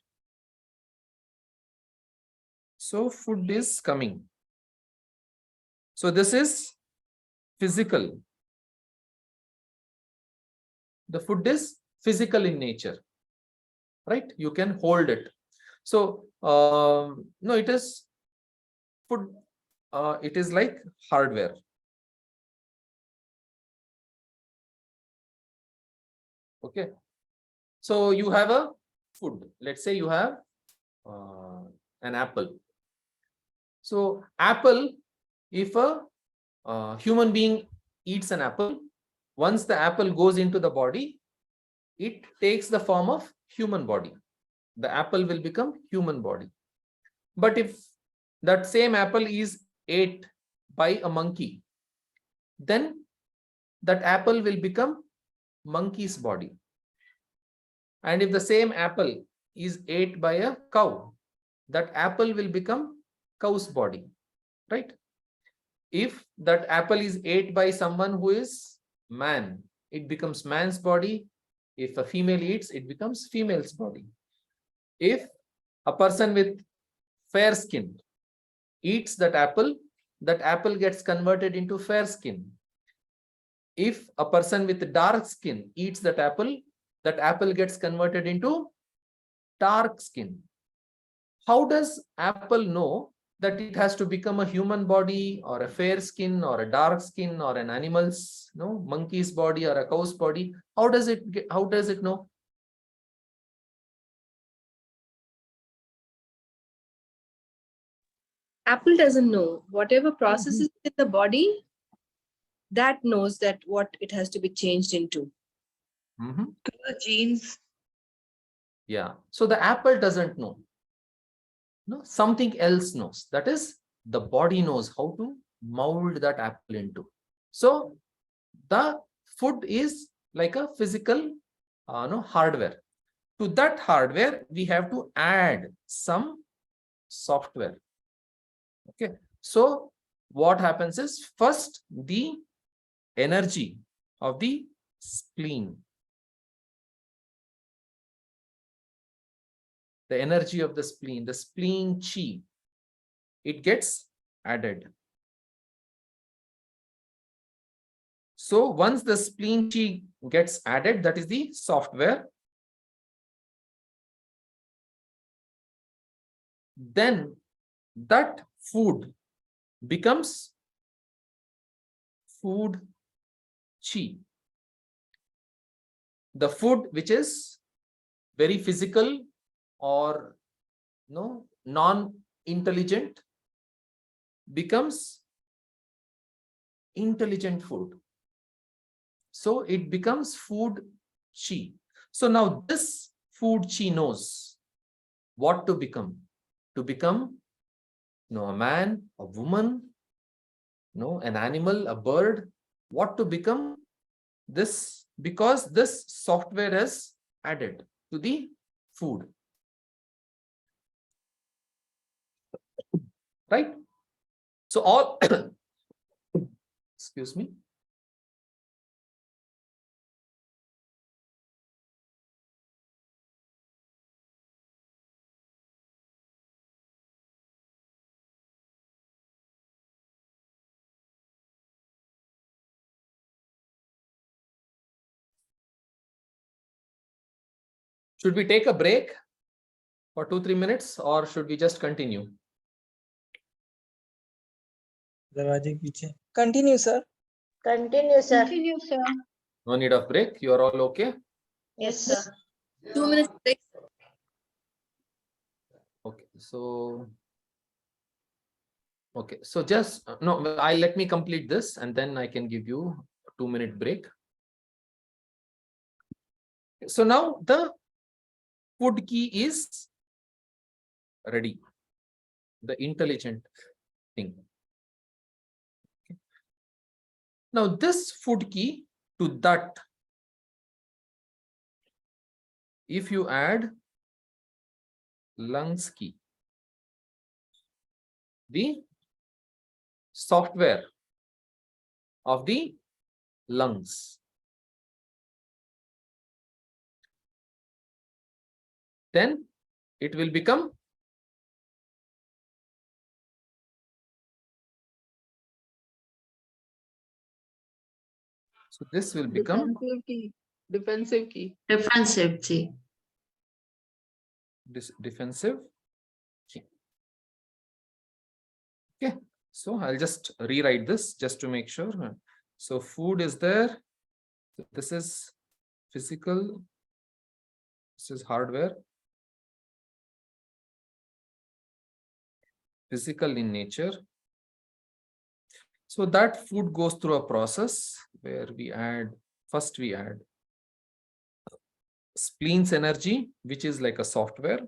So food is coming. So this is physical. The food is physical in nature, right? You can hold it. So no, it is food. It is like hardware. Okay. So you have a food. Let's say you have an apple. So apple, if a human being eats an apple, once the apple goes into the body, it takes the form of human body. The apple will become human body. But if that same apple is ate by a monkey, then that apple will become monkey's body. And if the same apple is ate by a cow, that apple will become cow's body, right? If that apple is ate by someone who is man, it becomes man's body. If a female eats, it becomes female's body. If a person with fair skin eats that apple gets converted into fair skin. If a person with dark skin eats that apple gets converted into dark skin. How does apple know that it has to become a human body or a fair skin or a dark skin or an animal's, monkey's body or a cow's body? How does it know? Apple doesn't know. Whatever processes in the body, that knows that what it has to be changed into. The genes. Yeah. So the apple doesn't know. No, something else knows. That is, the body knows how to mold that apple into. So the food is like a physical hardware. To that hardware, we have to add some software. Okay. So what happens is, first the energy of the spleen. The energy of the spleen chi, it gets added. So once the spleen chi gets added, that is the software, then that food becomes food chi. The food which is very physical or non-intelligent becomes intelligent food. So it becomes food chi. So now this food chi knows what to become. To become a man, a woman, an animal, a bird. What to become? This, because this software is added to the food. Right? So all, excuse me. Should we take a break for 2-3 minutes or should we just continue? Continue, sir. Continue, sir. Continue, sir. No need of break. You are all okay? Yes, sir. 2 minutes break. Okay. So just no, let me complete this and then I can give you a 2-minute break. So now the food key is ready. The intelligent thing. Okay. Now this food key, to that, if you add lungs key, the software of the lungs, then it will become so this will become Defensive key. Defensive chi. this defensive key. Okay, so I'll just rewrite this just to make sure. So food is there. This is physical. This is hardware. Physical in nature. So that food goes through a process where first we add spleen's energy, which is like a software.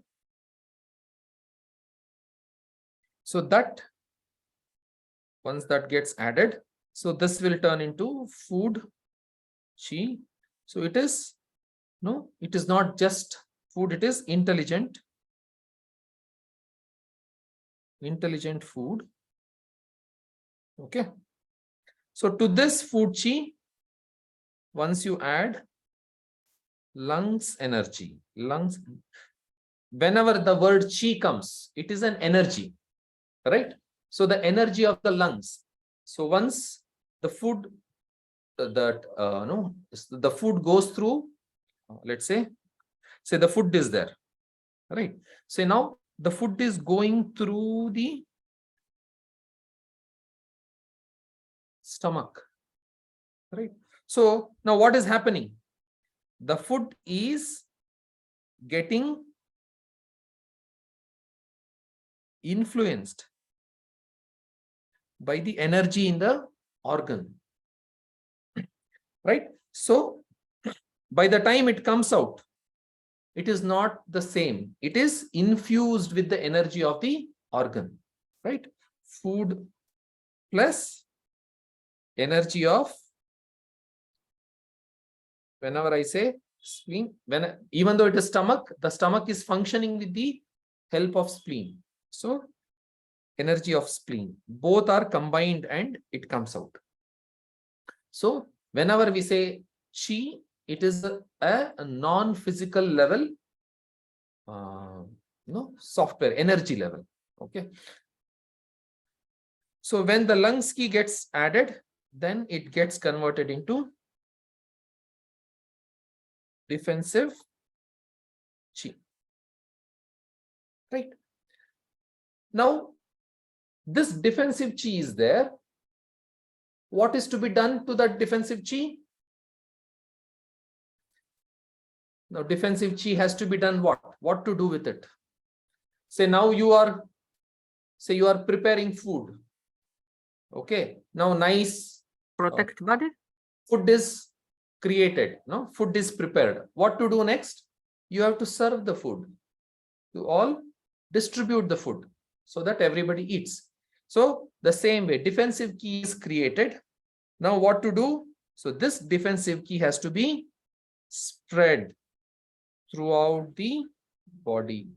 So that once that gets added, so this will turn into food chi. So it is not just food, it is intelligent food. Okay. So to this food chi, once you add lungs energy, whenever the word chi comes, it is an energy, right? So the energy of the lungs. So once the food the food goes through, let's say the food is there, right? So now the food is going through the stomach, right? So now what is happening? The food is getting influenced by the energy in the organ, right? So by the time it comes out, it is not the same. It is infused with the energy of the organ, right? Food plus energy of, whenever I say spleen, even though it is stomach, the stomach is functioning with the help of spleen. So energy of spleen, both are combined and it comes out. So whenever we say chi, it is a non-physical level, software, energy level. Okay. So when the lungs key gets added, then it gets converted into defensive chi. Right. Now, this defensive chi is there. What is to be done to that defensive chi? Now defensive chi has to be done what? What to do with it? Say now you are preparing food. Okay. Now nice Protect body. food is created. No, food is prepared. What to do next? You have to serve the food. You all distribute the food so that everybody eats. So the same way, defensive ki is created. Now what to do? So this defensive ki has to be spread throughout the body.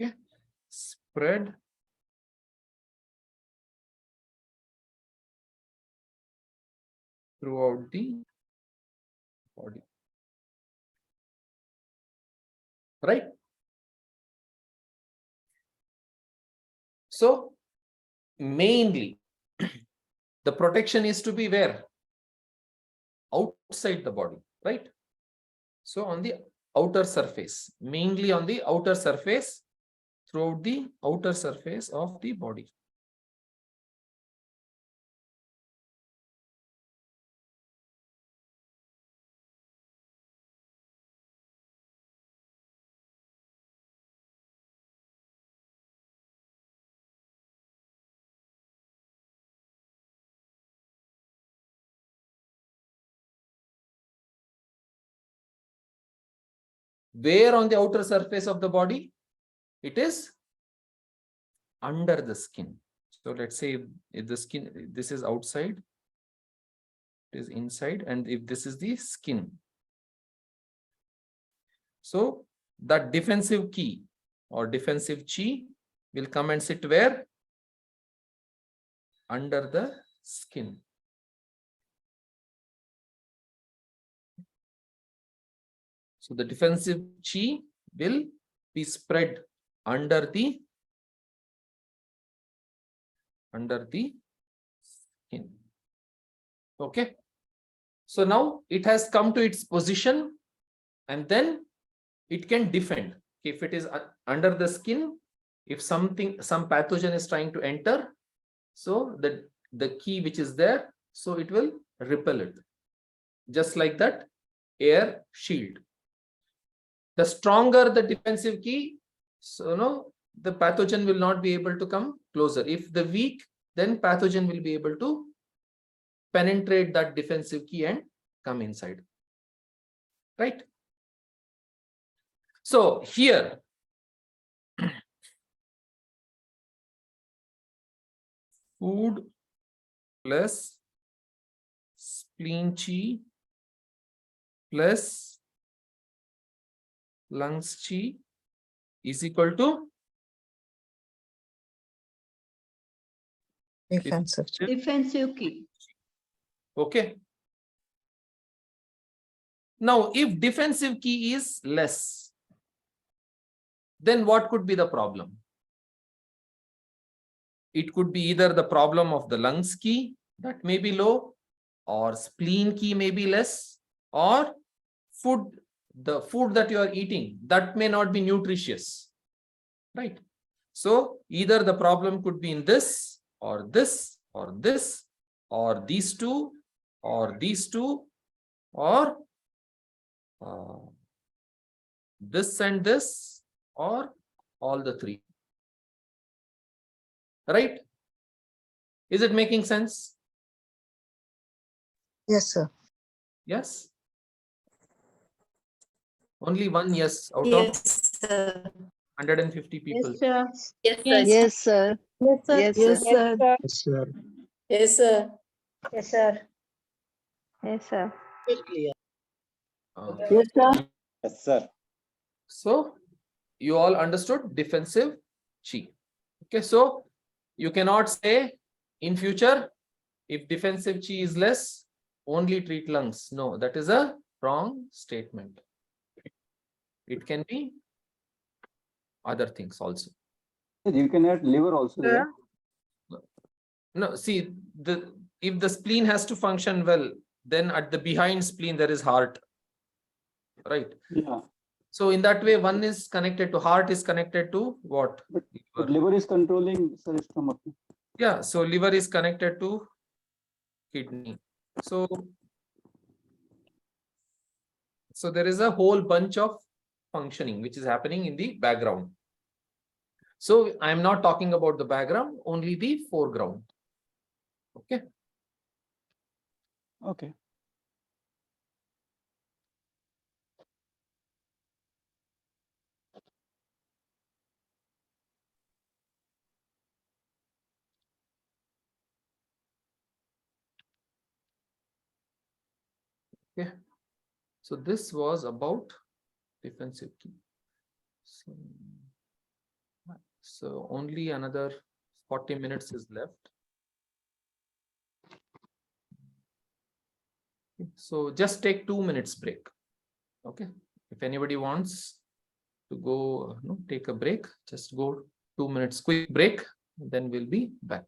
Okay. Spread throughout the body. Right? So mainly the protection is to be where? Outside the body, right? So on the outer surface, mainly on the outer surface, throughout the outer surface of the body. Where on the outer surface of the body? It is under the skin. So let's say if the skin, this is outside, it is inside, and if this is the skin. So that defensive ki or defensive chi will come and sit where? Under the skin. So the defensive chi will be spread under the skin. Okay. So now it has come to its position and then it can defend. If it is under the skin, if some pathogen is trying to enter, so the ki which is there, so it will repel it. Just like that air shield. The stronger the defensive ki, so no, the pathogen will not be able to come closer. If the weak, then pathogen will be able to penetrate that defensive ki and come inside. Right? So here, food plus spleen chi plus lungs chi is equal to Defensive. Defensive ki. okay. Now, if defensive ki is less, then what could be the problem? It could be either the problem of the lungs ki that may be low, or spleen ki may be less, or the food that you are eating that may not be nutritious, right? So either the problem could be in this or this or this or these two or these two or this and this or all the three. Right? Is it making sense? Yes, sir. Yes. Only one yes out of Yes, sir. 150 people. Yes, sir. Yes, sir. Yes, sir. Yes, sir. Yes, sir. Yes, sir. Yes, sir. Yes, sir. Yes, sir. Yes, sir. So you all understood defensive chi. Okay, so you cannot say in future if defensive chi is less, only treat lungs. No, that is a wrong statement. It can be other things also. You can add liver also. Sir? No, see, if the spleen has to function well, then at the behind spleen there is heart, right? Yeah. So in that way, one is connected to heart, is connected to what? But liver is controlling stomach. Yeah, so liver is connected to kidney. So, so there is a whole bunch of functioning which is happening in the background. So I am not talking about the background, only the foreground. Okay. Okay. Okay. So this was about defensive key. So only another 40 minutes is left. So just take 2 minutes break. Okay. If anybody wants to go, take a break, just go 2 minutes quick break, then we'll be back.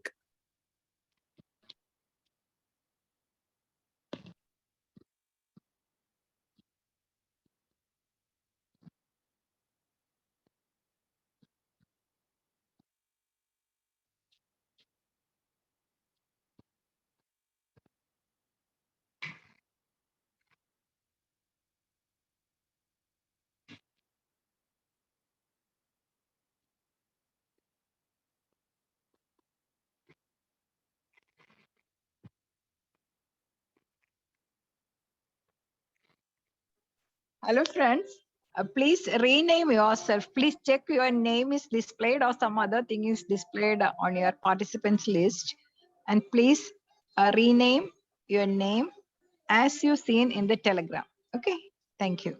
Hello, friends. Please rename yourself. Please check your name is displayed or some other thing is displayed on your participants list. And please rename your name as you seen in the Telegram. Okay. Thank you.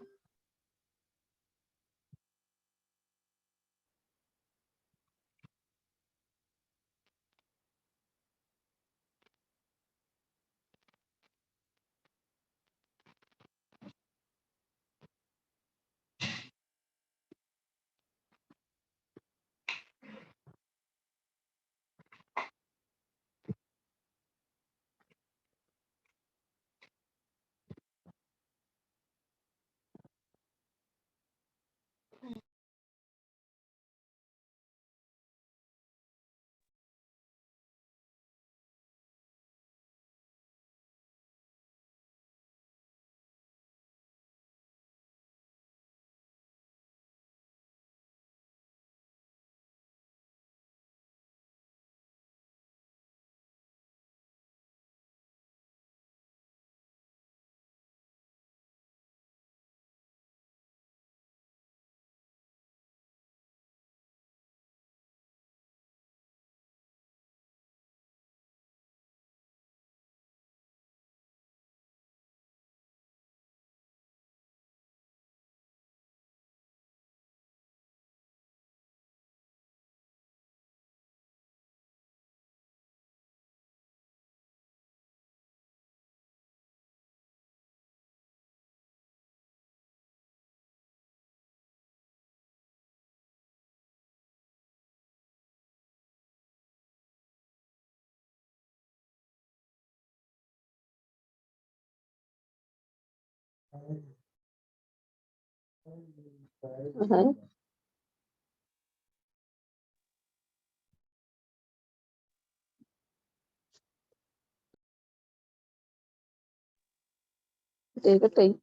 Take a time.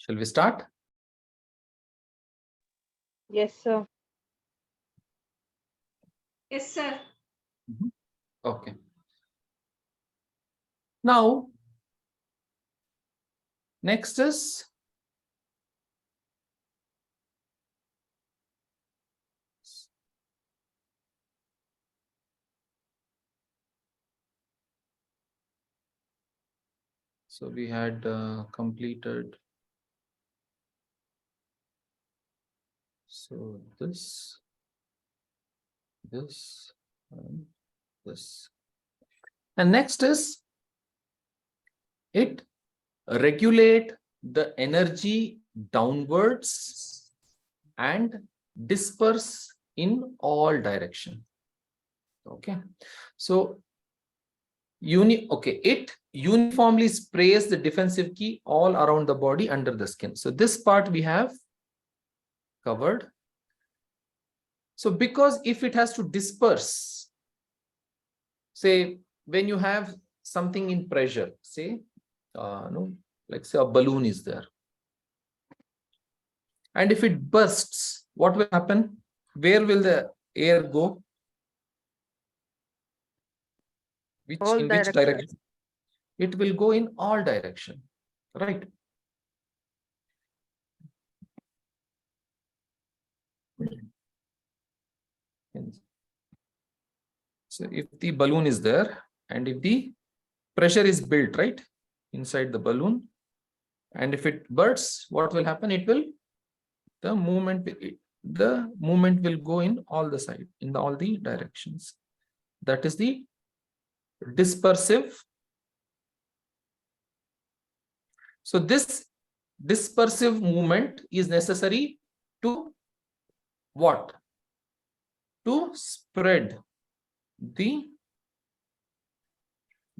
Shall we start? Yes, sir. Yes, sir. Okay. Now, next is so we had completed. So this, and this. And next is it regulate the energy downwards and disperse in all direction. Okay. So it uniformly sprays the defensive key all around the body under the skin. So this part we have covered. So because if it has to disperse, say when you have something in pressure, say like say a balloon is there, and if it bursts, what will happen? Where will the air go? Which direction? It will go in all direction, right? So if the balloon is there and if the pressure is built right inside the balloon, and if it bursts, what will happen? The movement will go in all the side, in all the directions. That is the dispersive. So this dispersive movement is necessary to what? To spread the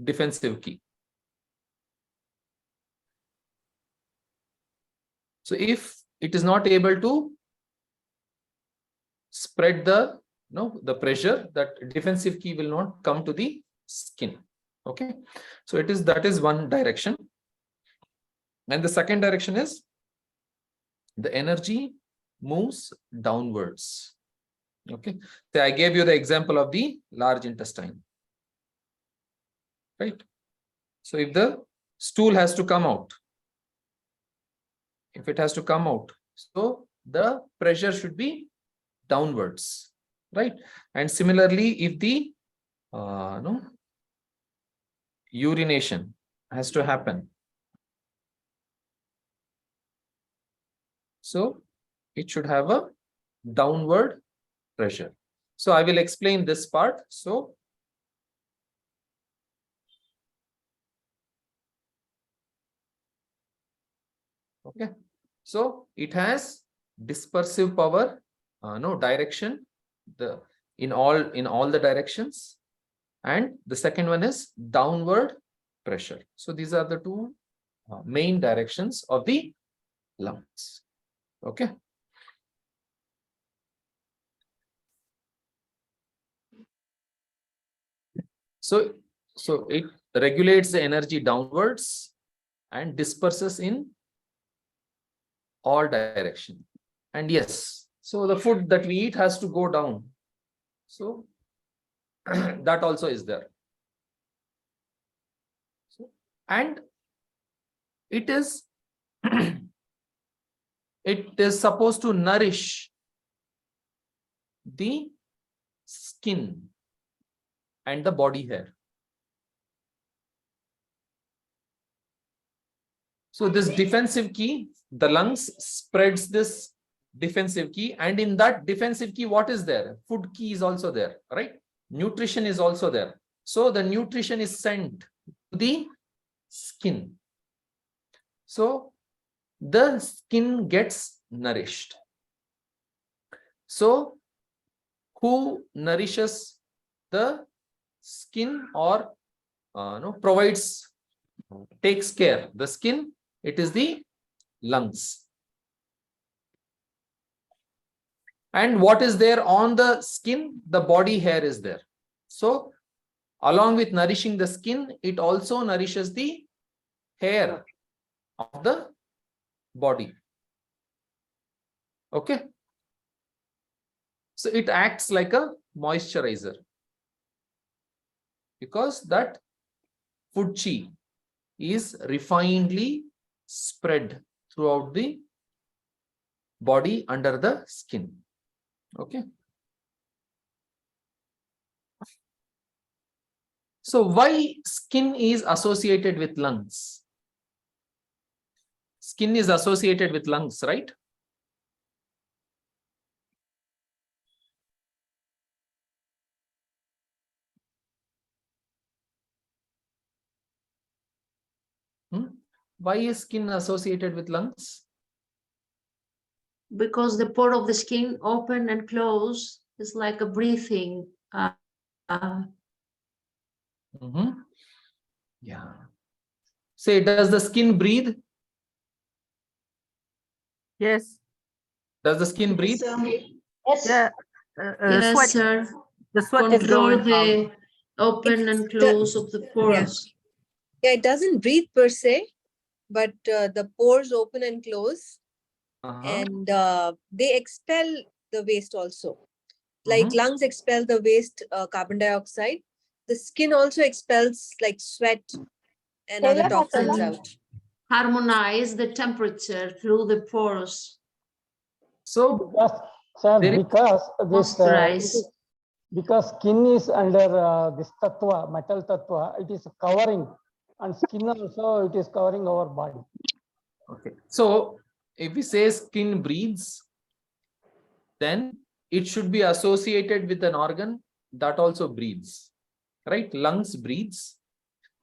defensive key. So if it is not able to spread the pressure, that defensive key will not come to the skin. Okay, so that is one direction. And the second direction is the energy moves downwards. Okay, so I gave you the example of the large intestine, right? So if the stool has to come out, if it has to come out, so the pressure should be downwards, right? And similarly, if the urination has to happen, so it should have a downward pressure. So I will explain this part. So okay, so it has dispersive power, direction, in all the directions, and the second one is downward pressure. So these are the two main directions of the lungs. Okay. So it regulates the energy downwards and disperses in all direction. And yes, so the food that we eat has to go down. So that also is there. So, and it is it is supposed to nourish the skin and the body hair. So this defensive key, the lungs spreads this defensive key, and in that defensive key, what is there? Food key is also there, right? Nutrition is also there. So the nutrition is sent to the skin. So the skin gets nourished. So who nourishes the skin or takes care the skin? It is the lungs. And what is there on the skin? The body hair is there. So along with nourishing the skin, it also nourishes the hair of the body. Okay. So it acts like a moisturizer because that food chi is refinedly spread throughout the body under the skin. Okay. So why skin is associated with lungs? Skin is associated with lungs, right? Why is skin associated with lungs? Because the pore of the skin open and close is like a breathing. Yeah. Say, does the skin breathe? Yes. Does the skin breathe? Yes. Yeah. Yes, Sweat. sir. The sweat is Control going out. the open and close of the pores. Yeah, it doesn't breathe per se, but the pores open and close, and they expel the waste also. Like lungs expel the waste, carbon dioxide. The skin also expels like sweat and other toxins out. Harmonize the temperature through the pores. So, sir, because this moisturize. because skin is under this tattva, metal tattva, it is covering, and skin also it is covering our body. Okay. So if we say skin breathes, then it should be associated with an organ that also breathes, right? Lungs breathes.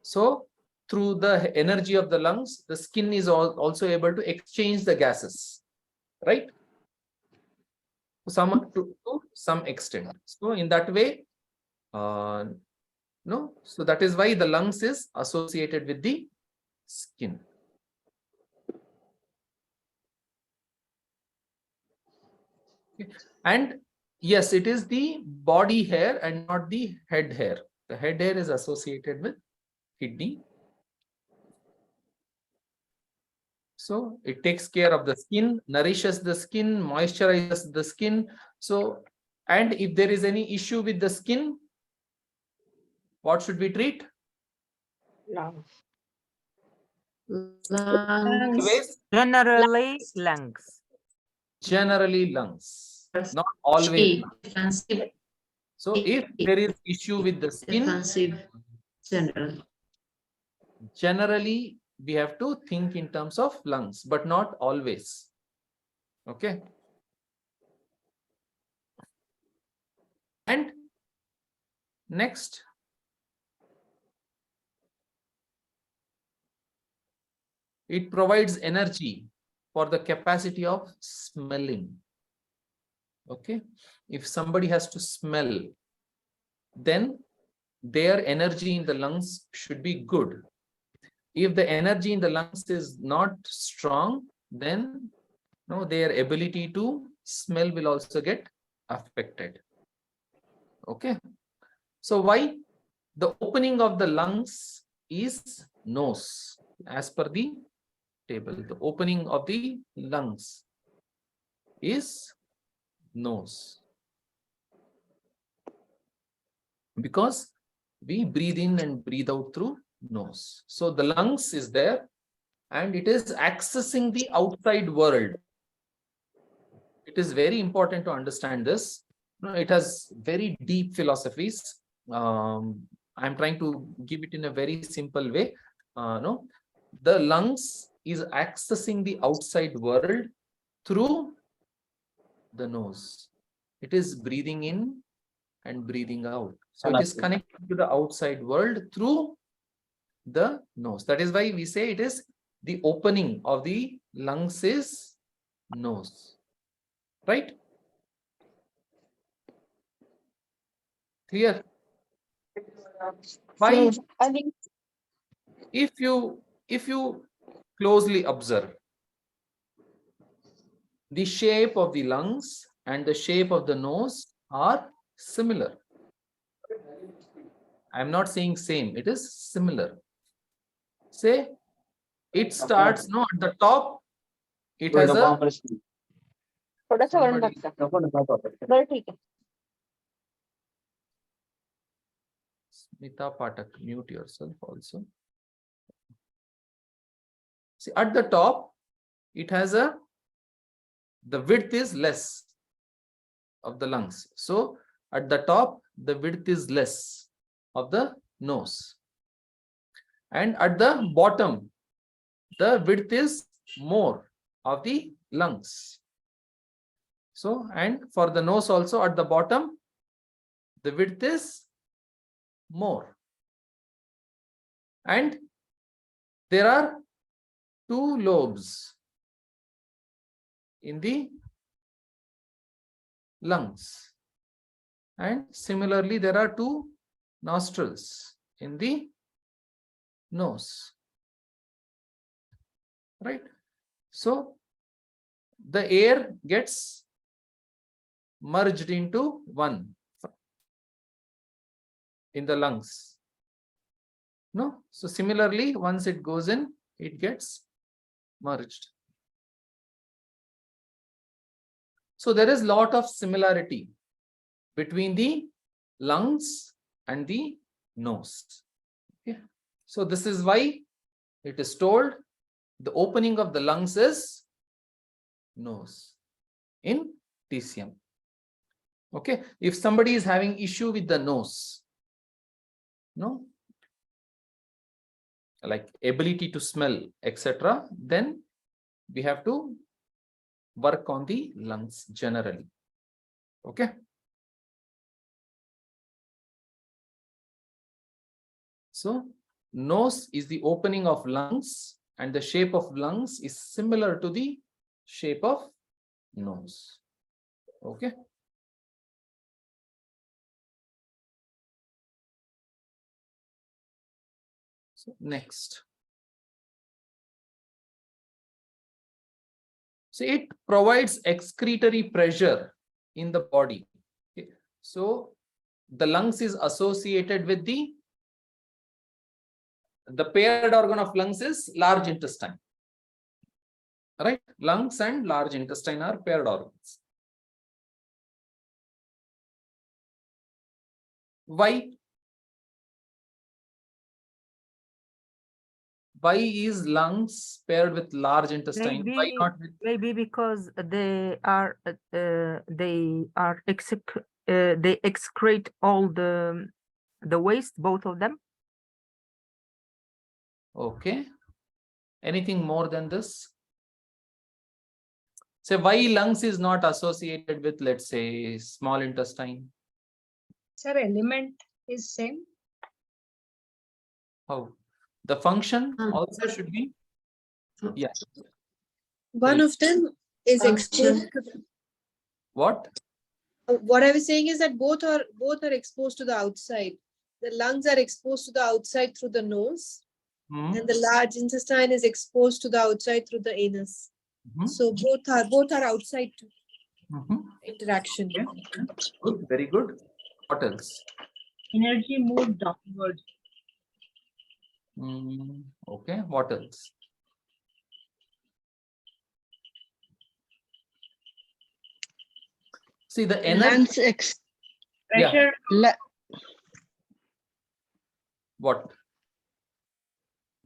So through the energy of the lungs, the skin is also able to exchange the gases, right? To some extent. So in that way, no. So that is why the lungs is associated with the skin. Okay. And yes, it is the body hair and not the head hair. The head hair is associated with kidney. So it takes care of the skin, nourishes the skin, moisturizes the skin. So, and if there is any issue with the skin, what should we treat? Lungs. Generally lungs. Generally lungs, not always. So if there is issue with the skin, generally we have to think in terms of lungs, but not always. Okay. And next, it provides energy for the capacity of smelling. Okay. If somebody has to smell, then their energy in the lungs should be good. If the energy in the lungs is not strong, then no, their ability to smell will also get affected. Okay. So why? The opening of the lungs is nose. As per the table, the opening of the lungs is nose. Because we breathe in and breathe out through nose. So the lungs is there and it is accessing the outside world. It is very important to understand this. It has very deep philosophies. I'm trying to give it in a very simple way. No, the lungs is accessing the outside world through the nose. It is breathing in and breathing out. So it is connected to the outside world through the nose. That is why we say it is the opening of the lungs is nose. Right? Clear? Why? I think If you closely observe the shape of the lungs and the shape of the nose are similar. I'm not saying same, it is similar. Say it starts at the top it has a थोडासा वळून somebody- बघता बरं ठीक आहे. Smita Patak, mute yourself also. See, at the top, it has the width is less of the lungs. So at the top, the width is less of the nose. And at the bottom, the width is more of the lungs. So, and for the nose also at the bottom, the width is more. And there are two lobes in the lungs. And similarly, there are two nostrils in the nose. Right? So, the air gets merged into one in the lungs. No? So, similarly, once it goes in, it gets merged. So, there is a lot of similarity between the lungs and the nose. Okay. So, this is why it is told the opening of the lungs is nose in TCM. Okay. If somebody is having issue with the nose, no, like ability to smell, etc., then we have to work on the lungs generally. Okay. So, nose is the opening of lungs, and the shape of lungs is similar to the shape of nose. Okay. So, next. So, it provides excretory pressure in the body. Okay. So, the lungs is associated with the paired organ of lungs is large intestine. Right? Lungs and large intestine are paired organs. Why? Why is lungs paired with large intestine? Why not with... Maybe because they excrete all the waste, both of them. Okay. Anything more than this? So why lungs is not associated with, let's say, small intestine? Sir, element is same. How? The function also should be. Yeah. One of them is exposed. What? What I was saying is that both are exposed to the outside. The lungs are exposed to the outside through the nose, and the large intestine is exposed to the outside through the anus. So both are outside interaction. Yeah. Good, very good. What else? Energy moved downwards. Okay, what else? See the energy. Pressure. Yeah. What?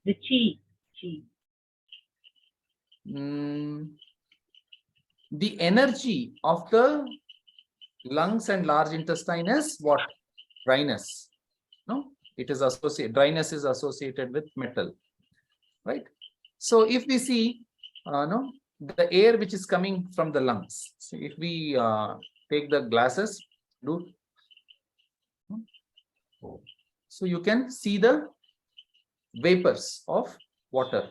The chi. The energy of the lungs and large intestine is what? Dryness. No, it is associated. Dryness is associated with metal, right? So if we see, no, the air which is coming from the lungs. So if we take the glasses, so you can see the vapors of water.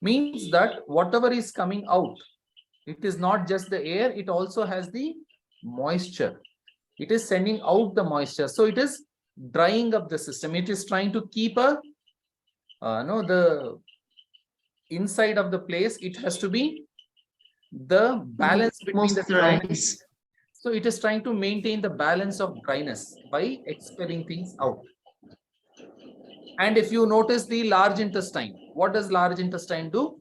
Means that whatever is coming out, it is not just the air, it also has the moisture. It is sending out the moisture. So it is drying up the system. It is trying to keep the inside of the place. It has to be the balance between the dryness. So it is trying to maintain the balance of dryness by expelling things out. And if you notice the large intestine, what does large intestine do?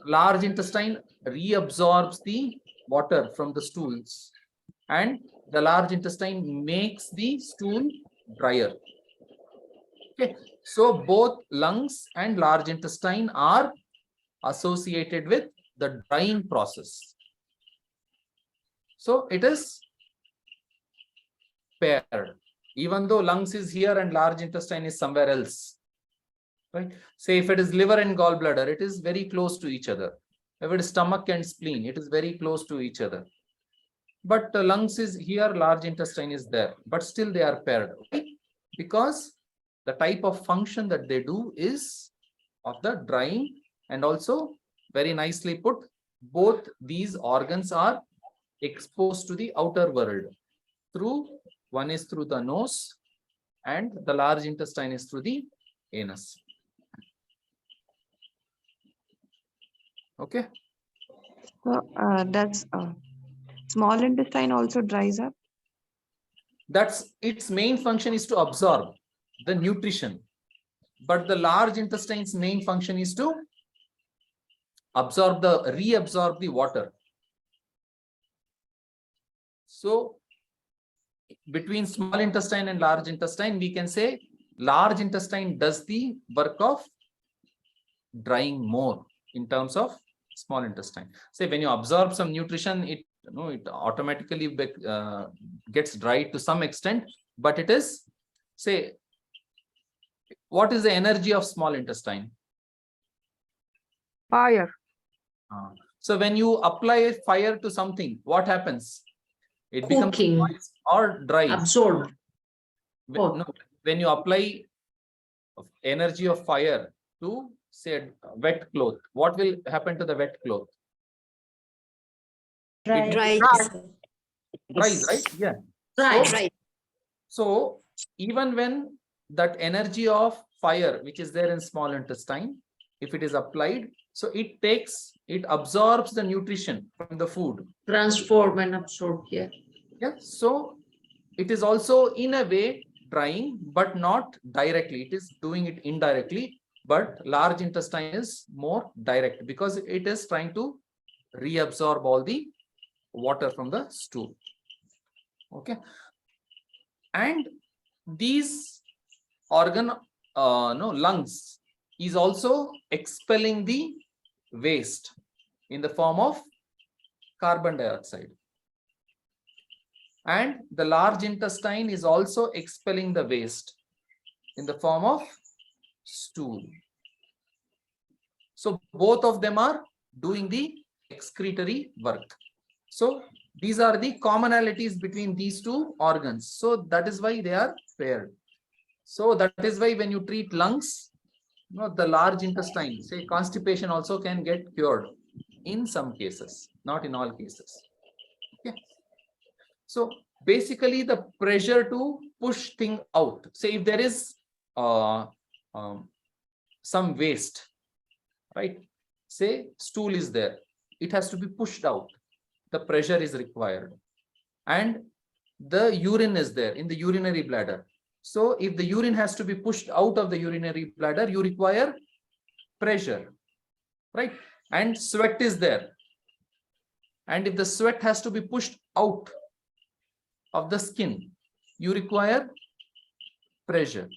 Large intestine reabsorbs the water from the stools, and the large intestine makes the stool drier. Okay, so both lungs and large intestine are associated with the drying process. So it is paired, even though lungs is here and large intestine is somewhere else. Right? Say if it is liver and gallbladder, it is very close to each other. If it is stomach and spleen, it is very close to each other. But lungs is here, large intestine is there, but still they are paired. Why? Because the type of function that they do is of the drying, and also very nicely put, both these organs are exposed to the outer world through, one is through the nose and the large intestine is through the anus. Okay. So that's small intestine also dries up. That's its main function is to absorb the nutrition, but the large intestine's main function is to reabsorb the water. So between small intestine and large intestine, we can say large intestine does the work of drying more in terms of small intestine. Say when you absorb some nutrition, it automatically gets dried to some extent, but it is, say, what is the energy of small intestine? Fire. So when you apply fire to something, what happens? It becomes moist or dry. Absorbed. When you apply energy of fire to, say, wet cloth, what will happen to the wet cloth? Dries. Dries, right? Yeah. Right. So even when that energy of fire, which is there in small intestine, if it is applied, so it absorbs the nutrition from the food. Transform and absorb, yeah. Yeah. So it is also in a way drying, but not directly. It is doing it indirectly, but large intestine is more direct because it is trying to reabsorb all the water from the stool. Okay. And these lungs is also expelling the waste in the form of carbon dioxide. And the large intestine is also expelling the waste in the form of stool. So both of them are doing the excretory work. So these are the commonalities between these two organs. So that is why they are paired. So that is why when you treat lungs, the large intestine, say constipation also can get cured in some cases, not in all cases. Okay. So basically the pressure to push thing out. Say if there is some waste, right? Say stool is there, it has to be pushed out. The pressure is required. And the urine is there in the urinary bladder. So if the urine has to be pushed out of the urinary bladder, you require pressure, right? And sweat is there. And if the sweat has to be pushed out of the skin, you require pressure,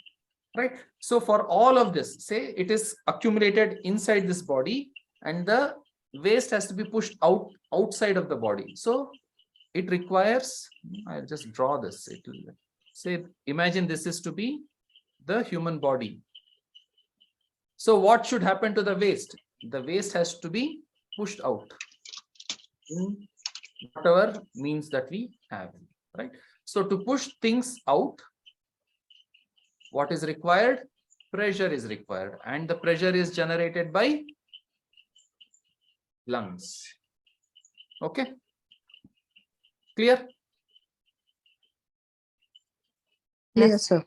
right? So for all of this, say it is accumulated inside this body and the waste has to be pushed outside of the body. So it requires, I'll just draw this. It will say, imagine this is to be the human body. So what should happen to the waste? The waste has to be pushed out in whatever means that we have, right? So to push things out, what is required? Pressure is required, and the pressure is generated by lungs. Okay, clear? Yes, sir.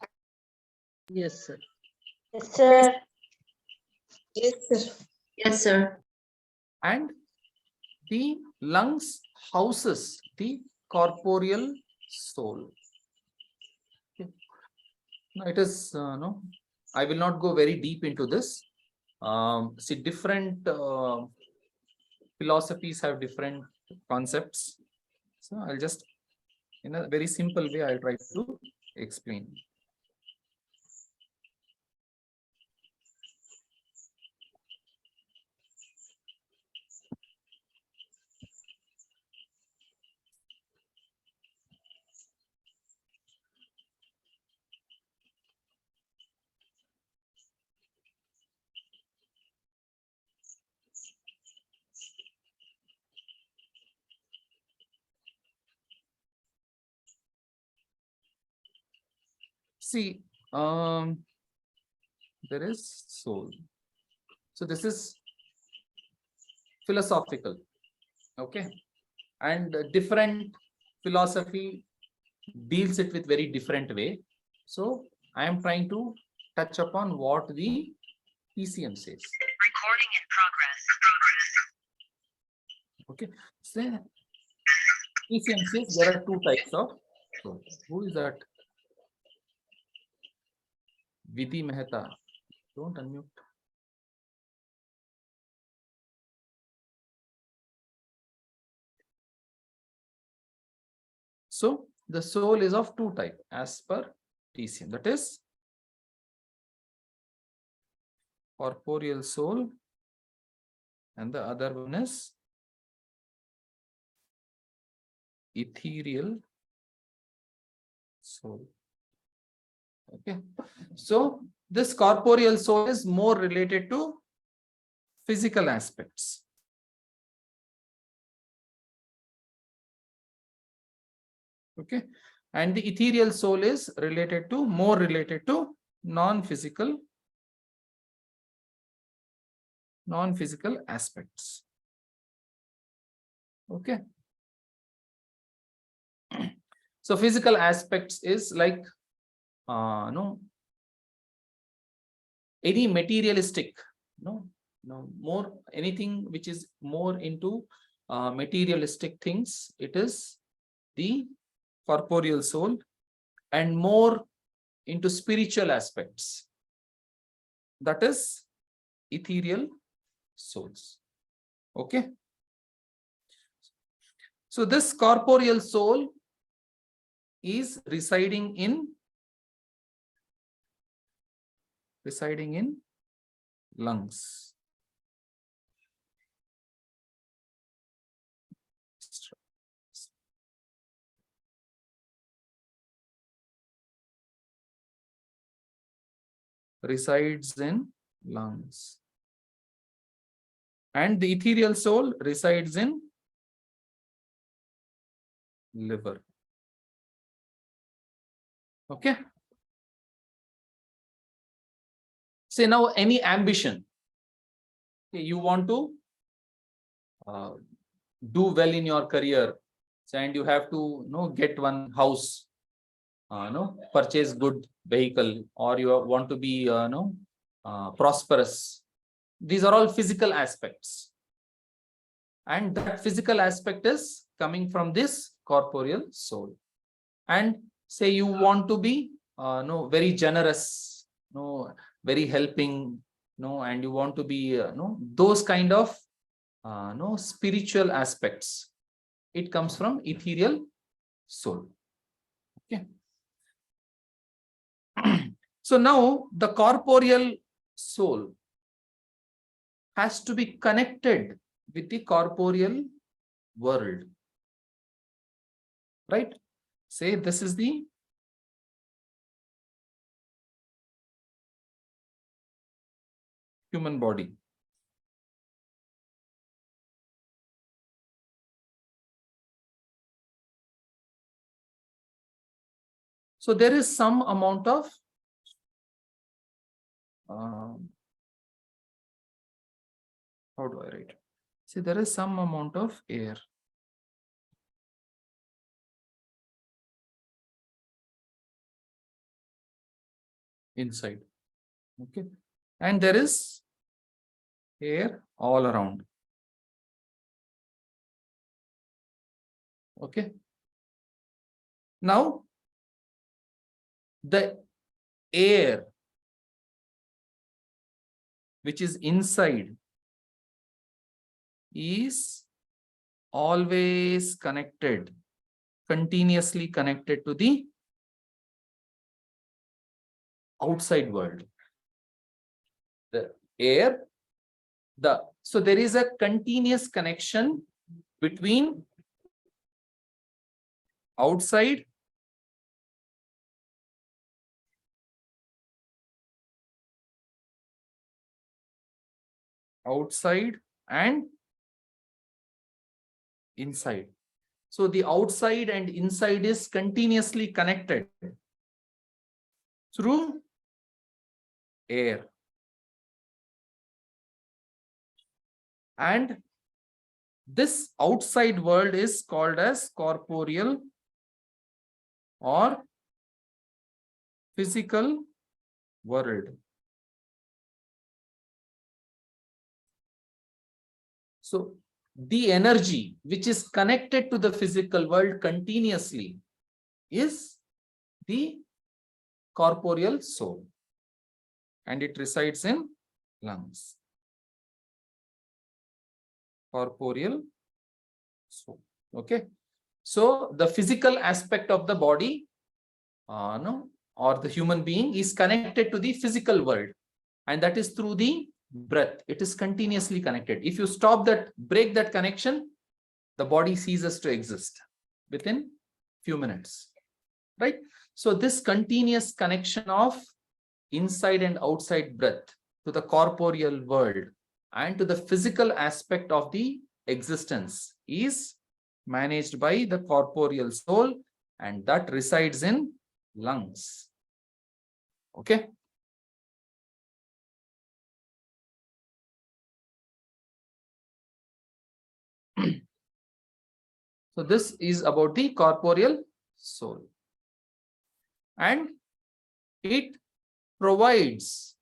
Yes, sir. Yes, sir. Yes, sir. Yes, sir. And the lungs houses the corporeal soul. Okay. Now it is no, I will not go very deep into this. See, different philosophies have different concepts. So I'll just, in a very simple way, I'll try to explain. See, there is soul. So this is philosophical, okay, and different philosophy deals it with very different way. So I am trying to touch upon what the TCM says. Recording in progress. Okay, so TCM says there are two types of soul. Who is that? Vidhi Mehta. Don't unmute. So the soul is of two types as per TCM. That is corporeal soul, and the other one is ethereal soul. Okay, so this corporeal soul is more related to physical aspects. Okay, and the ethereal soul is more related to non-physical aspects. Okay, so physical aspects is like any materialistic, more anything which is more into materialistic things, it is the corporeal soul, and more into spiritual aspects, that is ethereal souls. Okay, so this corporeal soul is residing in lungs. Resides in lungs, and the ethereal soul resides in liver. Okay, say now any ambition. Okay, you want to do well in your career, and you have to get one house, purchase good vehicle, or you want to be prosperous. These are all physical aspects, and that physical aspect is coming from this corporeal soul. And say you want to be very generous, very helping, and you want to be those kind of spiritual aspects. It comes from ethereal soul. Okay. So now the corporeal soul has to be connected with the corporeal world, right? Say this is the human body. So there is some amount of how do I write? See, there is some amount of air. Inside. Okay. And there is air all around. Okay. Now, the air which is inside is always connected, continuously connected to the outside world. The air, so there is a continuous connection between outside and inside. So the outside and inside is continuously connected through air. And this outside world is called as corporeal or physical world. So the energy which is connected to the physical world continuously is the corporeal soul, and it resides in lungs. Corporeal soul. Okay. So the physical aspect of the body, or the human being, is connected to the physical world, and that is through the breath. It is continuously connected. If you stop that, break that connection, the body ceases to exist within few minutes, right? So this continuous connection of inside and outside breath to the corporeal world and to the physical aspect of the existence is managed by the corporeal soul, and that resides in lungs. Okay. So this is about the corporeal soul, and it provides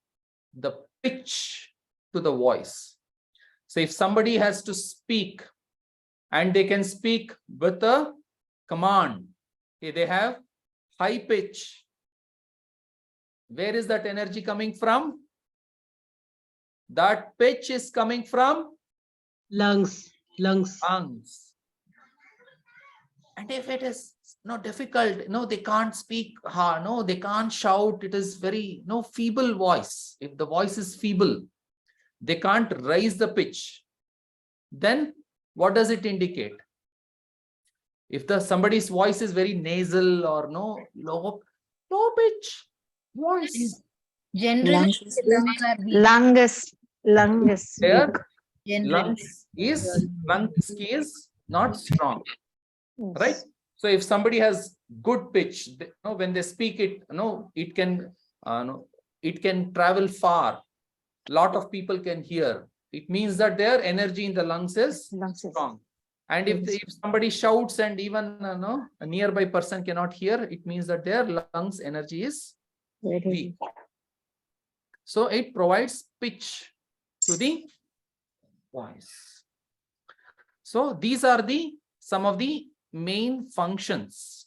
the pitch to the voice. So if somebody has to speak, and they can speak with a command, okay, they have high pitch. Where is that energy coming from? That pitch is coming from lungs. And if it is difficult, they can't speak, they can't shout, it is very feeble voice. If the voice is feeble, they can't raise the pitch, then what does it indicate? If somebody's voice is very nasal or low pitch voice, Generally, lungs is not strong, right? So if somebody has good pitch, when they speak it, it can travel far. Lot of people can hear. It means that their energy in the lungs is strong. And if somebody shouts and even a nearby person cannot hear, it means that their lungs energy is weak. So it provides pitch to the voice. So these are some of the main functions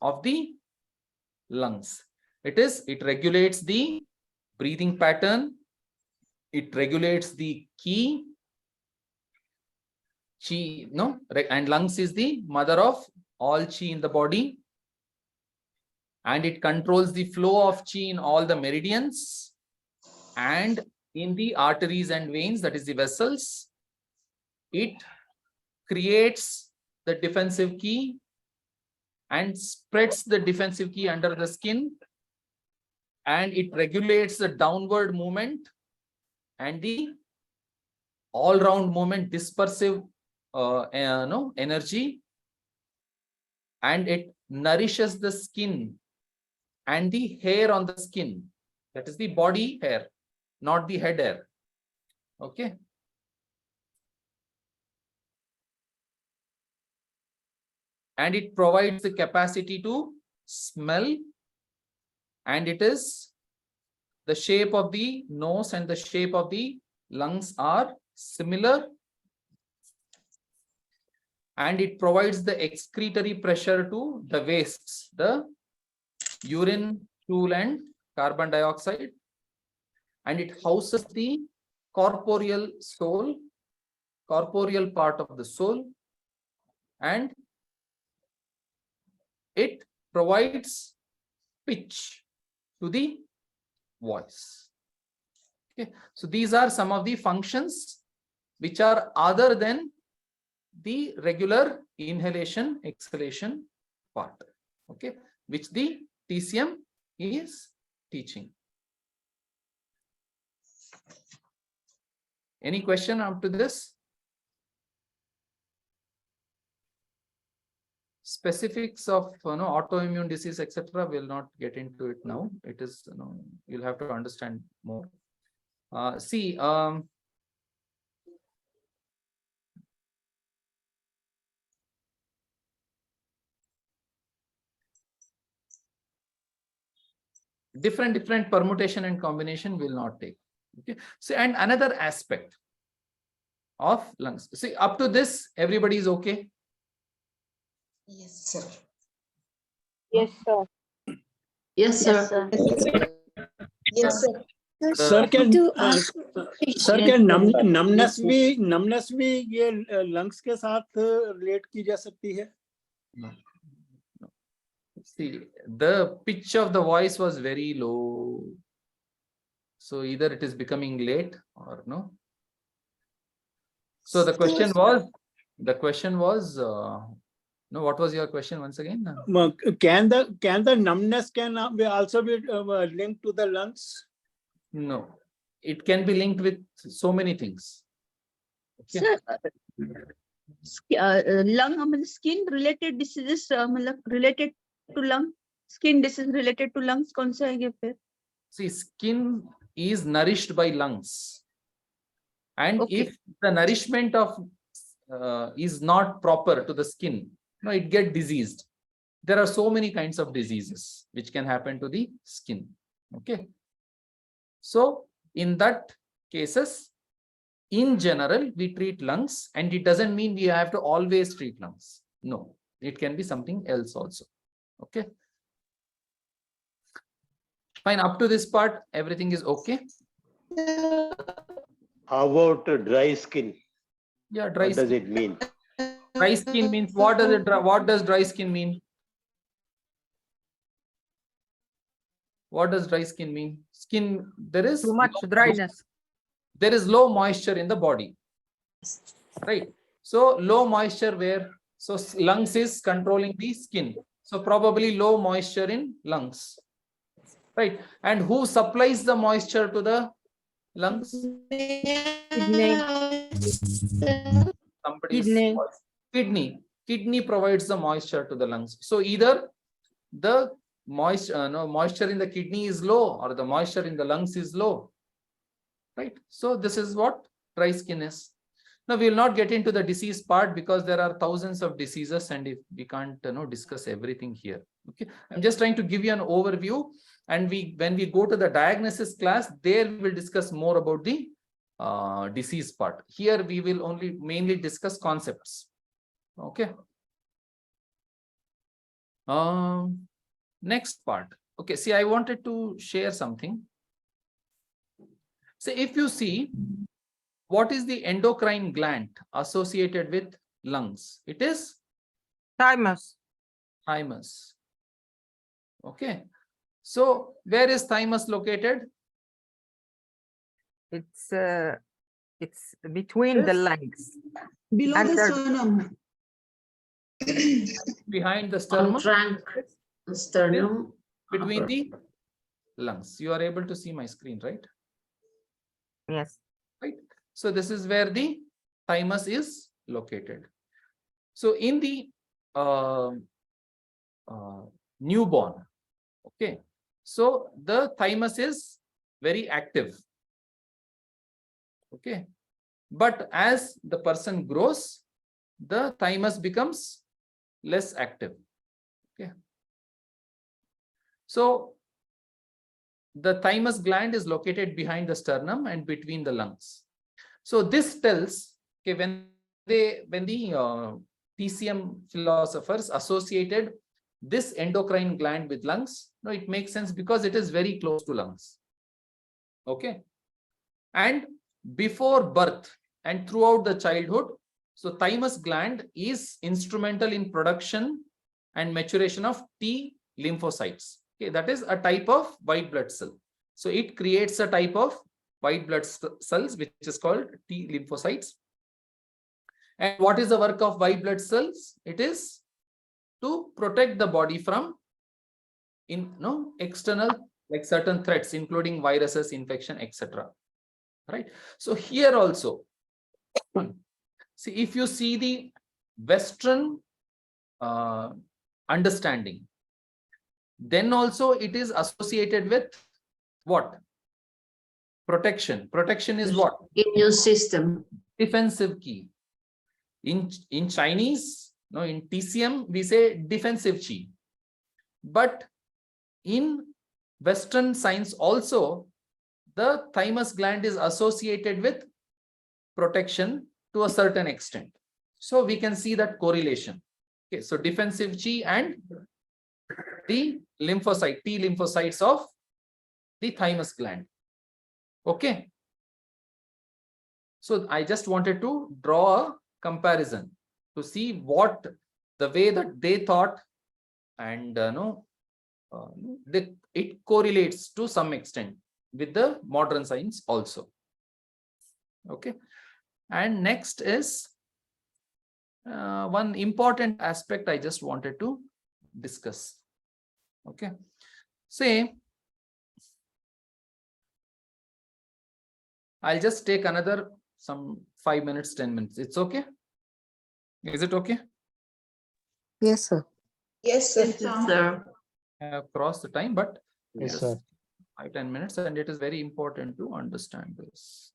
of the lungs. It regulates the breathing pattern. It regulates the chi, and lungs is the mother of all chi in the body, and it controls the flow of chi in all the meridians and in the arteries and veins, that is the vessels. It creates the defensive chi and spreads the defensive chi under the skin, and it regulates the downward movement and the all-round movement, dispersive energy, and it nourishes the skin and the hair on the skin. That is the body hair, not the head hair. Okay. And it provides the capacity to smell, and it is the shape of the nose and the shape of the lungs are similar, and it provides the excretory pressure to the wastes, the urine, stool, and carbon dioxide, and it houses the corporeal soul. corporeal part of the soul, and it provides pitch to the voice. Okay, so these are some of the functions which are other than the regular inhalation exhalation part, okay, which the TCM is teaching. Any question up to this? Specifics of autoimmune disease, etc. We'll not get into it now. It is, you'll have to understand more. See, different permutation and combination will not take. Okay. So, and another aspect of lungs. See, up to this, everybody is okay. Yes, sir. Yes, sir. Yes, sir. Yes, sir. Sir क्या numbness भी ये lungs के साथ relate की जा सकती है? No. See, the pitch of the voice was very low. So either it is becoming late or no. So the question was, no, what was your question once again? Can the numbness can also be linked to the lungs? No, it can be linked with so many things. Okay. Sir, lung, skin related diseases related to lung, skin disease related to lungs, कौन सा है ये फिर? See, skin is nourished by lungs, and Okay. if the nourishment of is not proper to the skin, it gets diseased. There are so many kinds of diseases which can happen to the skin. Okay. So in that cases, in general, we treat lungs, and it doesn't mean we have to always treat lungs. No, it can be something else also. Okay. Fine. Up to this part, everything is okay. How about dry skin? Yeah, dry What skin. does it mean? Dry skin means what does dry skin mean? What does dry skin mean? Skin, there is Too much dryness. There is low moisture in the body, right? So low moisture where? So lungs is controlling the skin. So probably low moisture in lungs, right? And who supplies the moisture to the lungs? Kidney provides the moisture to the lungs. So either the moisture in the kidney is low or the moisture in the lungs is low, right? So this is what dry skin is. Now we will not get into the disease part because there are thousands of diseases, and if we can't discuss everything here. Okay, I'm just trying to give you an overview, and when we go to the diagnosis class, there we will discuss more about the disease part. Here we will only mainly discuss concepts. Okay. Next part. Okay, see, I wanted to share something. So if you see, what is the endocrine gland associated with lungs? It is Thymus. Thymus. Okay. So where is thymus located? It's between the legs. Below the sternum. Behind the sternum. Sternum. Between the lungs. You are able to see my screen, right? Yes. Right. So this is where the thymus is located. So in the newborn, okay, so the thymus is very active. Okay, but as the person grows, the thymus becomes less active. Okay, so the thymus gland is located behind the sternum and between the lungs. So this tells, okay, when the TCM philosophers associated this endocrine gland with lungs, no, it makes sense because it is very close to lungs. Okay, and before birth, and throughout the childhood. So thymus gland is instrumental in production and maturation of T lymphocytes. Okay, that is a type of white blood cell. So it creates a type of white blood cells which is called T lymphocytes. And what is the work of white blood cells? It is to protect the body from external, like certain threats, including viruses, infection, etc. Right. So here also, see, if you see the Western understanding, then also it is associated with what? Protection. Protection is what? Immune system. Defensive key. In Chinese, no, in TCM, we say defensive chi. But in Western science also, the thymus gland is associated with protection to a certain extent. So we can see that correlation. Okay, so defensive chi and the lymphocyte, T lymphocytes of the thymus gland. Okay. So I just wanted to draw a comparison to see what the way that they thought, and it correlates to some extent with the modern science also. Okay. And next is one important aspect I just wanted to discuss. Okay. Say, I'll just take another some 5 minutes, 10 minutes. It's okay? Is it okay? Yes, sir. Yes, sir. Yes, sir. I have crossed the time, but Yes, just sir. 5-10 minutes, and it is very important to understand this.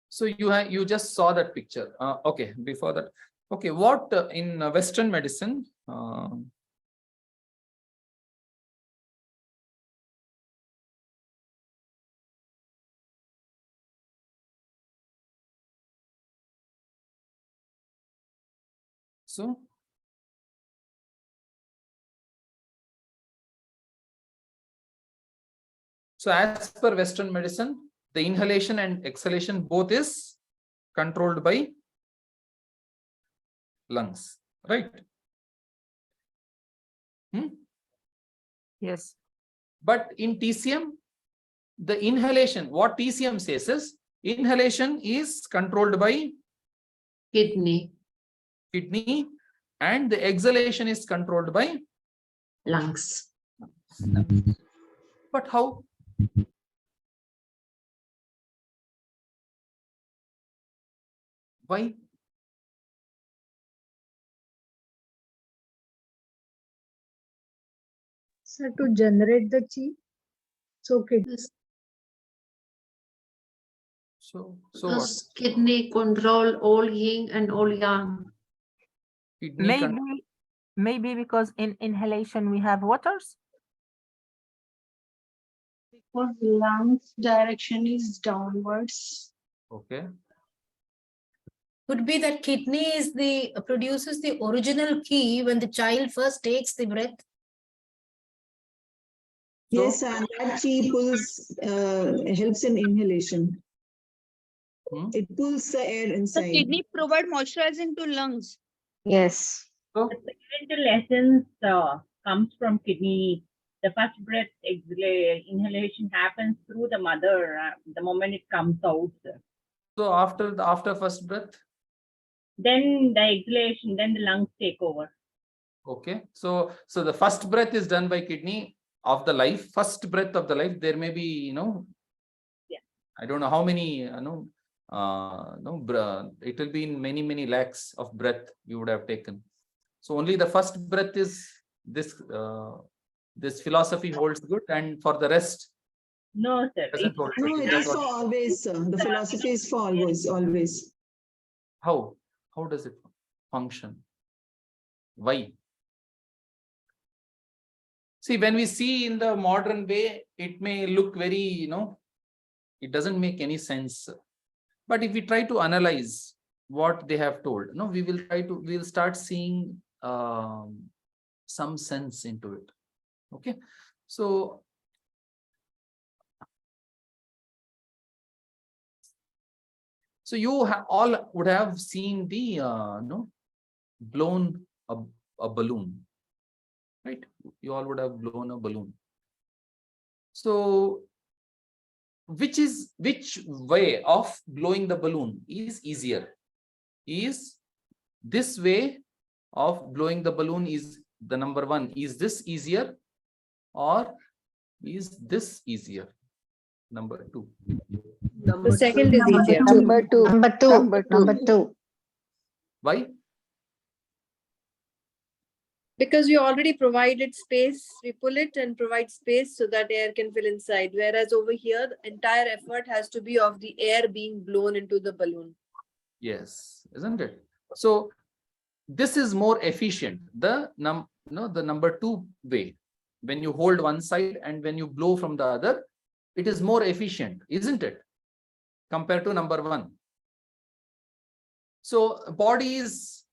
So you just saw that picture. Okay, before that, okay, what in Western medicine? So as per Western medicine, the inhalation and exhalation both is controlled by lungs, right? Yes. But in TCM, the inhalation, what TCM says is inhalation is controlled by Kidney. And the exhalation is controlled by Lungs. But how? Why? So to generate the chi, so kidneys. So Because what? kidney control all yin and all yang. Maybe because in inhalation we have waters. Because lungs direction is downwards. Okay. Could be that kidney is produces the original key when the child first takes the breath. Yes, and that chi pulls, helps in inhalation. It pulls the air inside. The kidney provide moisturizing to lungs. Yes. So the fundamental essence comes from kidney. The first breath inhalation happens through the mother the moment it comes out. So after first breath, then the exhalation, then the lungs take over. okay. So the first breath is done by kidney of the life. First breath of the life. There may be I don't know how many it will be in many lakhs of breath you would have taken. So only the first breath is this philosophy holds good, and for the rest, no, sir. No, it is for always, sir. The philosophy is for always. How does it function? Why? See, when we see in the modern way, it may look very, it doesn't make any sense. But if we try to analyze what they have told, we'll start seeing some sense into it. Okay. So So you all would have seen the blown a balloon, right? You all would have blown a balloon. So which way of blowing the balloon is easier? Is this way of blowing the balloon is the number one? Is this easier or is this easier? Number two. The second is easier. Number two. Number two. Number two. Why? Because we already provided space, we pull it and provide space so that air can fill inside. Whereas over here, the entire effort has to be of the air being blown into the balloon. Yes, isn't it? So this is more efficient. The number two way, when you hold one side and when you blow from the other, it is more efficient, isn't it? Compared to number one. So body is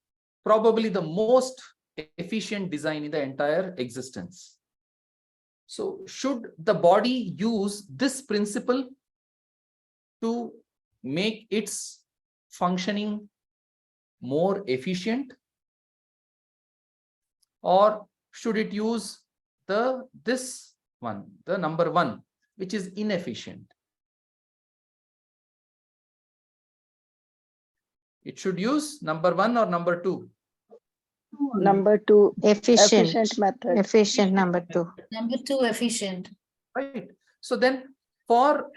probably the most efficient design in the entire existence. So should the body use this principle to make its functioning more efficient, or should it use this one, the number one, which is inefficient? It should use number one or number two? Number two. Efficient. Efficient method. Efficient number two. Number two, efficient. Right. So then for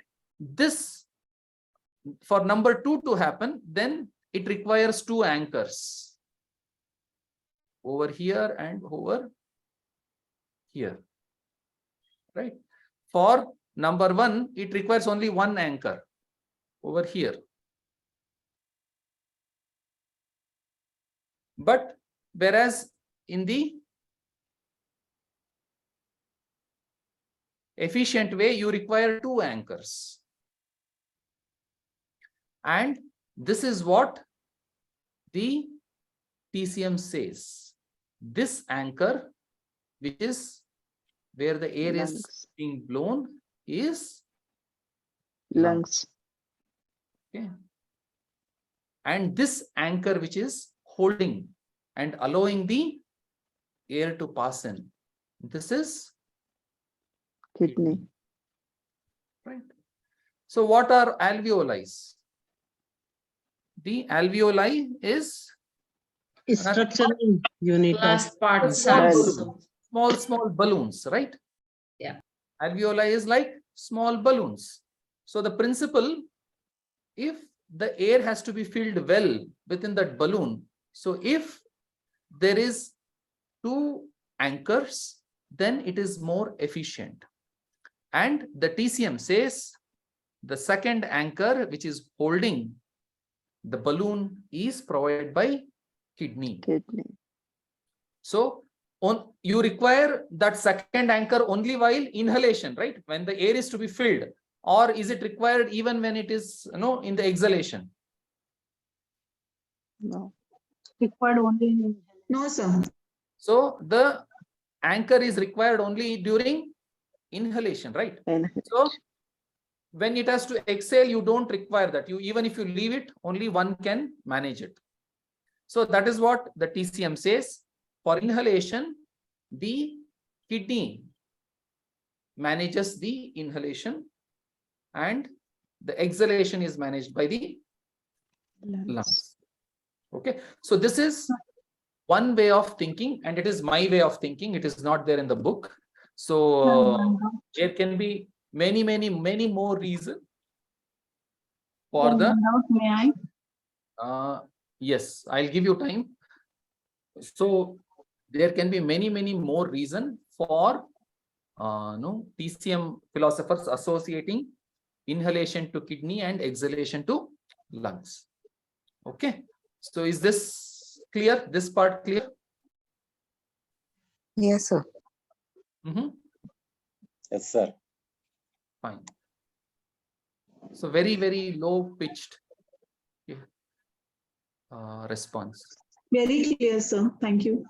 number two to happen, then it requires two anchors over here and over here. Right. For number one, it requires only one anchor over here. But whereas in the efficient way, you require two anchors. And this is what the TCM says. This anchor, which is where the air is being blown, is lungs. Okay. And this anchor, which is holding and allowing the air to pass in, this is Kidney. right. So what are alveoli? The alveoli is Structural unit of Last part, small balloons, right? Yeah. Alveoli is like small balloons. So the principle, if the air has to be filled well within that balloon, so if there is two anchors, then it is more efficient. And the TCM says the second anchor, which is holding the balloon, is provided by kidney. So you require that second anchor only while inhalation, right? When the air is to be filled, or is it required even when it is in the exhalation? No. Required only. No, sir. So the anchor is required only during inhalation, right? So when it has to exhale, you don't require that. Even if you leave it, only one can manage it. So that is what the TCM says. For inhalation, the kidney manages the inhalation and the exhalation is managed by the lungs. Okay, so this is one way of thinking, and it is my way of thinking. It is not there in the book. So there can be many more reasons for the. May I? Yes, I'll give you time. So there can be many more reasons for TCM philosophers associating inhalation to kidney and exhalation to lungs. Okay, so is this clear? This part clear? Yes, sir. Yes, sir. Fine. So very low pitched response. Very clear, sir. Thank you.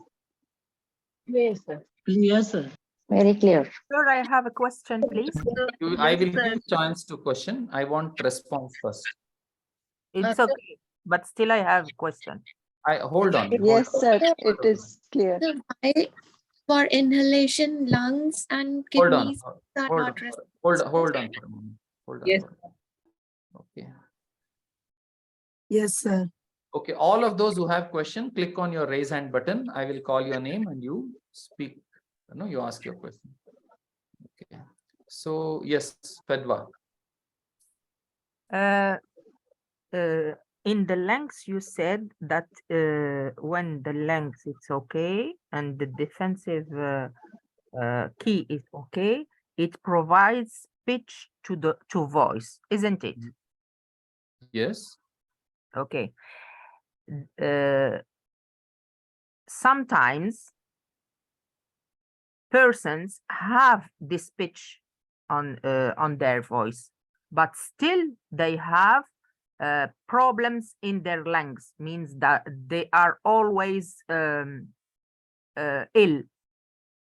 Yes, sir. Yes, sir. Very clear. Sir, I have a question, please. I will give chance to question. I want response first. It's okay, but still I have a question. Hold on. Yes, sir. It is clear. So why for inhalation, lungs and Hold on. kidneys are Hold not on. Hold on for a moment. Hold on. Yes. Hold on. Okay. Yes, sir. Okay. All of those who have question, click on your raise hand button. I will call your name and you speak. No, you ask your question. Okay. So yes, Fedwa. In the lungs, you said that when the lungs it's okay and the defensive key is okay, it provides pitch to voice, isn't it? Yes. Okay. Sometimes persons have this pitch on their voice, but still they have problems in their lungs, means that they are always ill.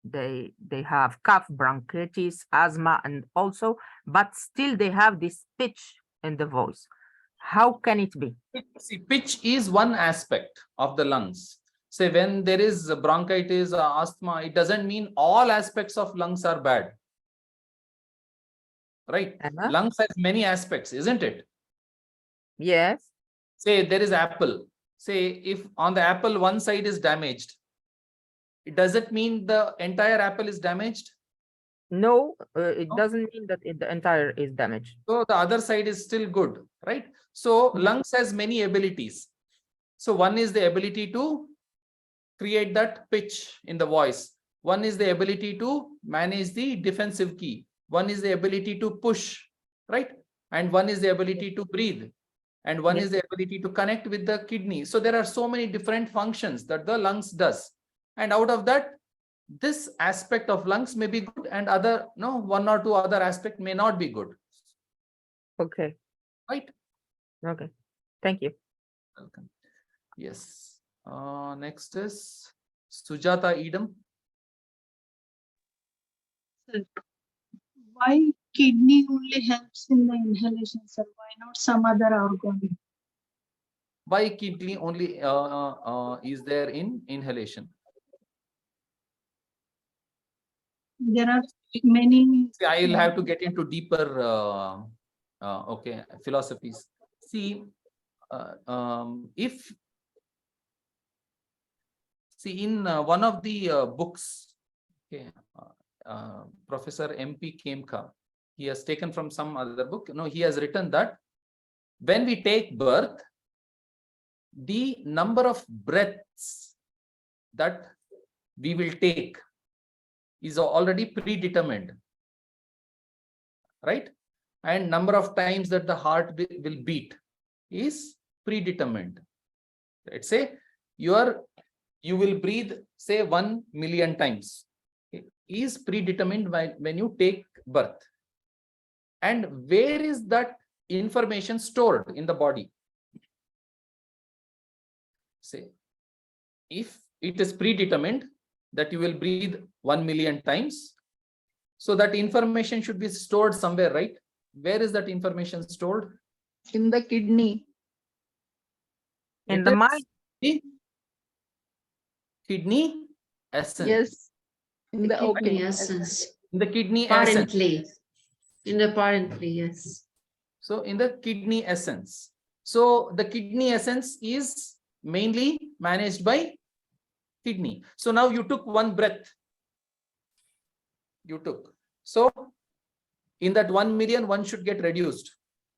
They have cough, bronchitis, asthma, and also, but still they have this pitch in the voice. How can it be? See, pitch is one aspect of the lungs. Say when there is bronchitis or asthma, it doesn't mean all aspects of lungs are bad. Right? Lungs has many aspects, isn't it? Yes. Say there is apple. Say if on the apple one side is damaged, does it mean the entire apple is damaged? No, it doesn't mean that the entire is damaged. So the other side is still good, right? So lungs has many abilities. So one is the ability to create that pitch in the voice. One is the ability to manage the defensive key. One is the ability to push, right? And one is the ability to breathe. And one is the ability to connect with the kidney. So there are so many different functions that the lungs does. And out of that, this aspect of lungs may be good and one or two other aspect may not be good. Okay. Right? Okay. Thank you. Welcome. Yes. Next is Sujata Edam. Sir, why kidney only helps in the inhalation, sir? Why not some other organ? Why kidney only is there in inhalation? There are many. See, I will have to get into deeper philosophies. See, in one of the books, Professor MP Kemka, he has taken from some other book. He has written that when we take birth, the number of breaths that we will take is already predetermined, right? And number of times that the heart will beat is predetermined. Let's say you will breathe, say 1 million times. It is predetermined when you take birth. And where is that information stored in the body? Say, if it is predetermined that you will breathe 1 million times, so that information should be stored somewhere, right? Where is that information stored? In the kidney. In the mind. Kidney essence. Yes. In the kidney essence. In the kidney Apparently. essence. In the apparently, yes. So in the kidney essence. So the kidney essence is mainly managed by kidney. So now you took one breath. You took. So in that 1 million, one should get reduced.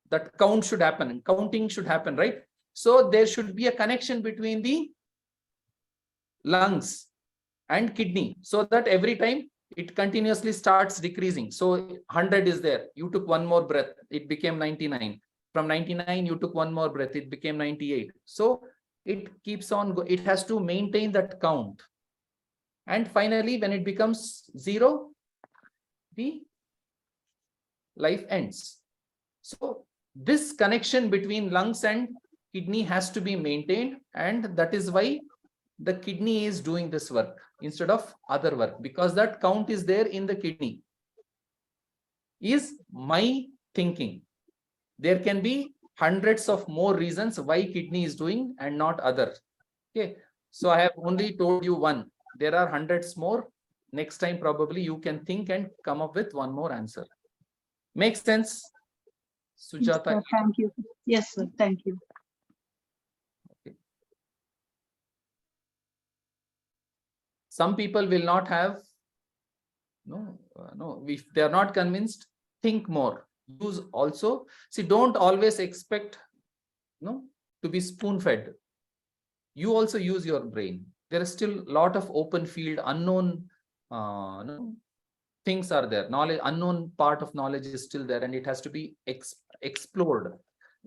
That count should happen. Counting should happen, right? So there should be a connection between the lungs and kidney, so that every time it continuously starts decreasing. So 100 is there. You took one more breath. It became 99. From 99, you took one more breath. It became 98. So it keeps on. It has to maintain that count. And finally, when it becomes 0, the life ends. So this connection between lungs and kidney has to be maintained, and that is why the kidney is doing this work instead of other work, because that count is there in the kidney. Is my thinking. There can be hundreds of more reasons why kidney is doing and not other. Okay, so I have only told you one. There are hundreds more. Next time probably you can think and come up with one more answer. Makes sense, Sujata? Yes, sir, thank you. Yes, sir. Thank you. Okay. Some people will not have, no, if they are not convinced, think more. Use also. See, don't always expect to be spoon-fed. You also use your brain. There is still a lot of open field, unknown things are there. Knowledge, unknown part of knowledge is still there, and it has to be explored.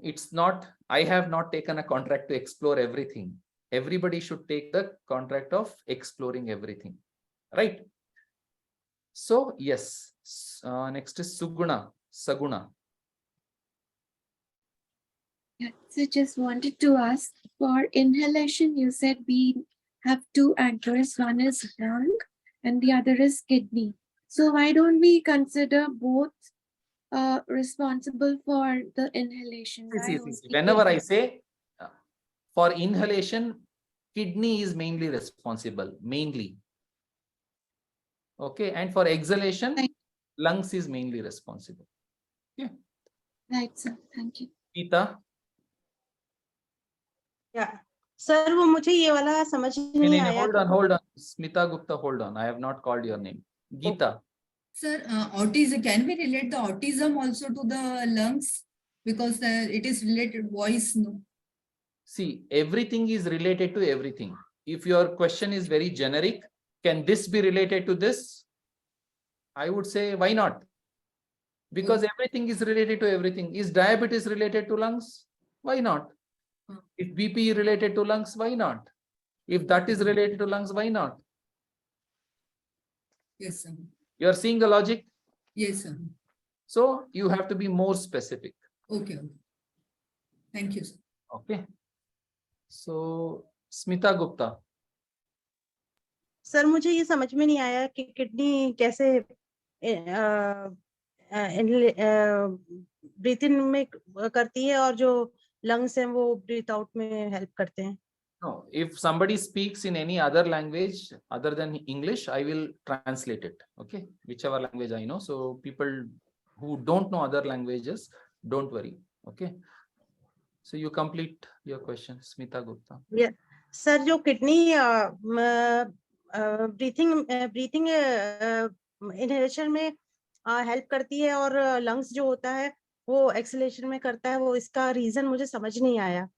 It's not, I have not taken a contract to explore everything. Everybody should take the contract of exploring everything, right? So yes, next is Saguna. Yeah, so just wanted to ask, for inhalation, you said we have two anchors. One is lung and the other is kidney. So why don't we consider both responsible for the inhalation? See. Whenever I say for inhalation, kidney is mainly responsible, mainly. Okay, and for exhalation, lungs is mainly responsible. Yeah. Right, sir. Thank you. Geeta? Yeah. Sir, वो मुझे ये वाला समझ नहीं आया. Hold on. Smita Gupta, hold on. I have not called your name. Geeta. Sir, autism, can we relate the autism also to the lungs? Because it is related voice, no? See, everything is related to everything. If your question is very generic, can this be related to this? I would say, why not? Because everything is related to everything. Is diabetes related to lungs? Why not? If BP is related to lungs, why not? If that is related to lungs, why not? Yes, sir. You are seeing the logic? Yes, sir. So you have to be more specific. Okay. Thank you, sir. Okay. So, Smita Gupta. Sir मुझे ये समझ में नहीं आया कि kidney कैसे breathe इन में करती है और जो लंग्स हैं वो ब्रीथ आउट में हेल्प करते हैं. No, if somebody speaks in any other language other than English, I will translate it. Okay, whichever language I know. So people who don't know other languages, don't worry. Okay. So you complete your question, Smita Gupta. Yeah. Sir जो kidney breathing inhalation में help करती है और lungs जो होता है वो acceleration में करता है, वो इसका रीजन मुझे समझ नहीं आया.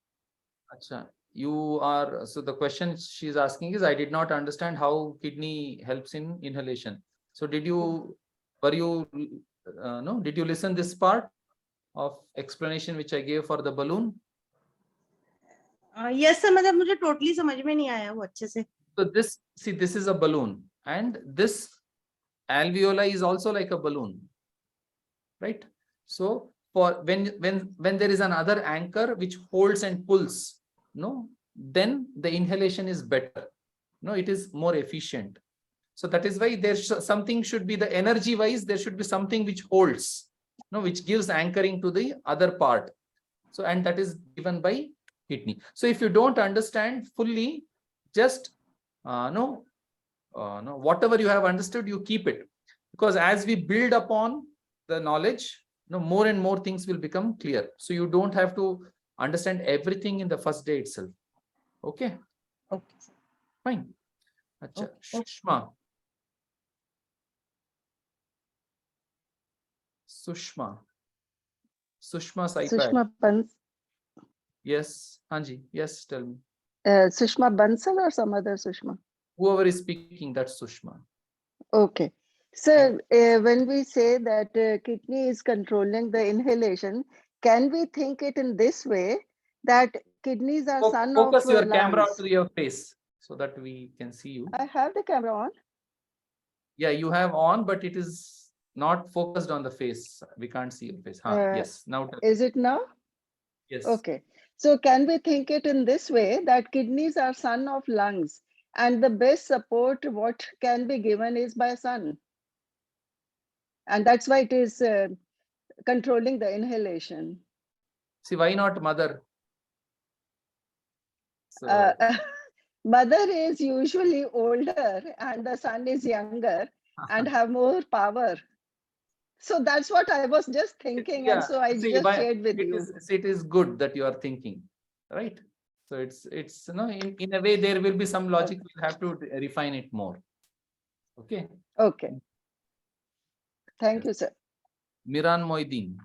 अच्छा, you are, so the question she's asking is, I did not understand how kidney helps in inhalation. So did you listen this part of explanation which I gave for the balloon? Yes sir, मतलब मुझे totally समझ में नहीं आया वो अच्छे से. So this is a balloon, and this alveoli is also like a balloon, right? So for when there is another anchor which holds and pulls, then the inhalation is better. It is more efficient. So that is why there's something should be, the energy wise, there should be something which holds, which gives anchoring to the other part. So, and that is given by kidney. So if you don't understand fully, just whatever you have understood, you keep it, because as we build upon the knowledge, more and more things will become clear. So you don't have to understand everything in the first day itself. Okay. Okay. Fine. Achha. Sushma. Sushma's iPad. Sushma Bans. Yes. Hanji. Yes. Tell me. Sushma Bansal or some other Sushma? Whoever is speaking, that's Sushma. Okay. So when we say that kidney is controlling the inhalation, can we think it in this way, that kidneys are son of focus your lungs? camera to your face so that we can see you. I have the camera on. Yeah, you have on, but it is not focused on the face. We can't see your face. Yes. Now. Is it now? Yes. Okay. So can we think it in this way, that kidneys are son of lungs, and the best support what can be given is by sun? And that's why it is controlling the inhalation. See, why not mother? So, Mother is usually older and the son is younger and have more power. So that's what I was just thinking, and so I see, just shared with it you. it is good that you are thinking, right? So it's in a way there will be some logic. We'll have to refine it more. Okay. Okay. Thank you, sir. Miran Moideen.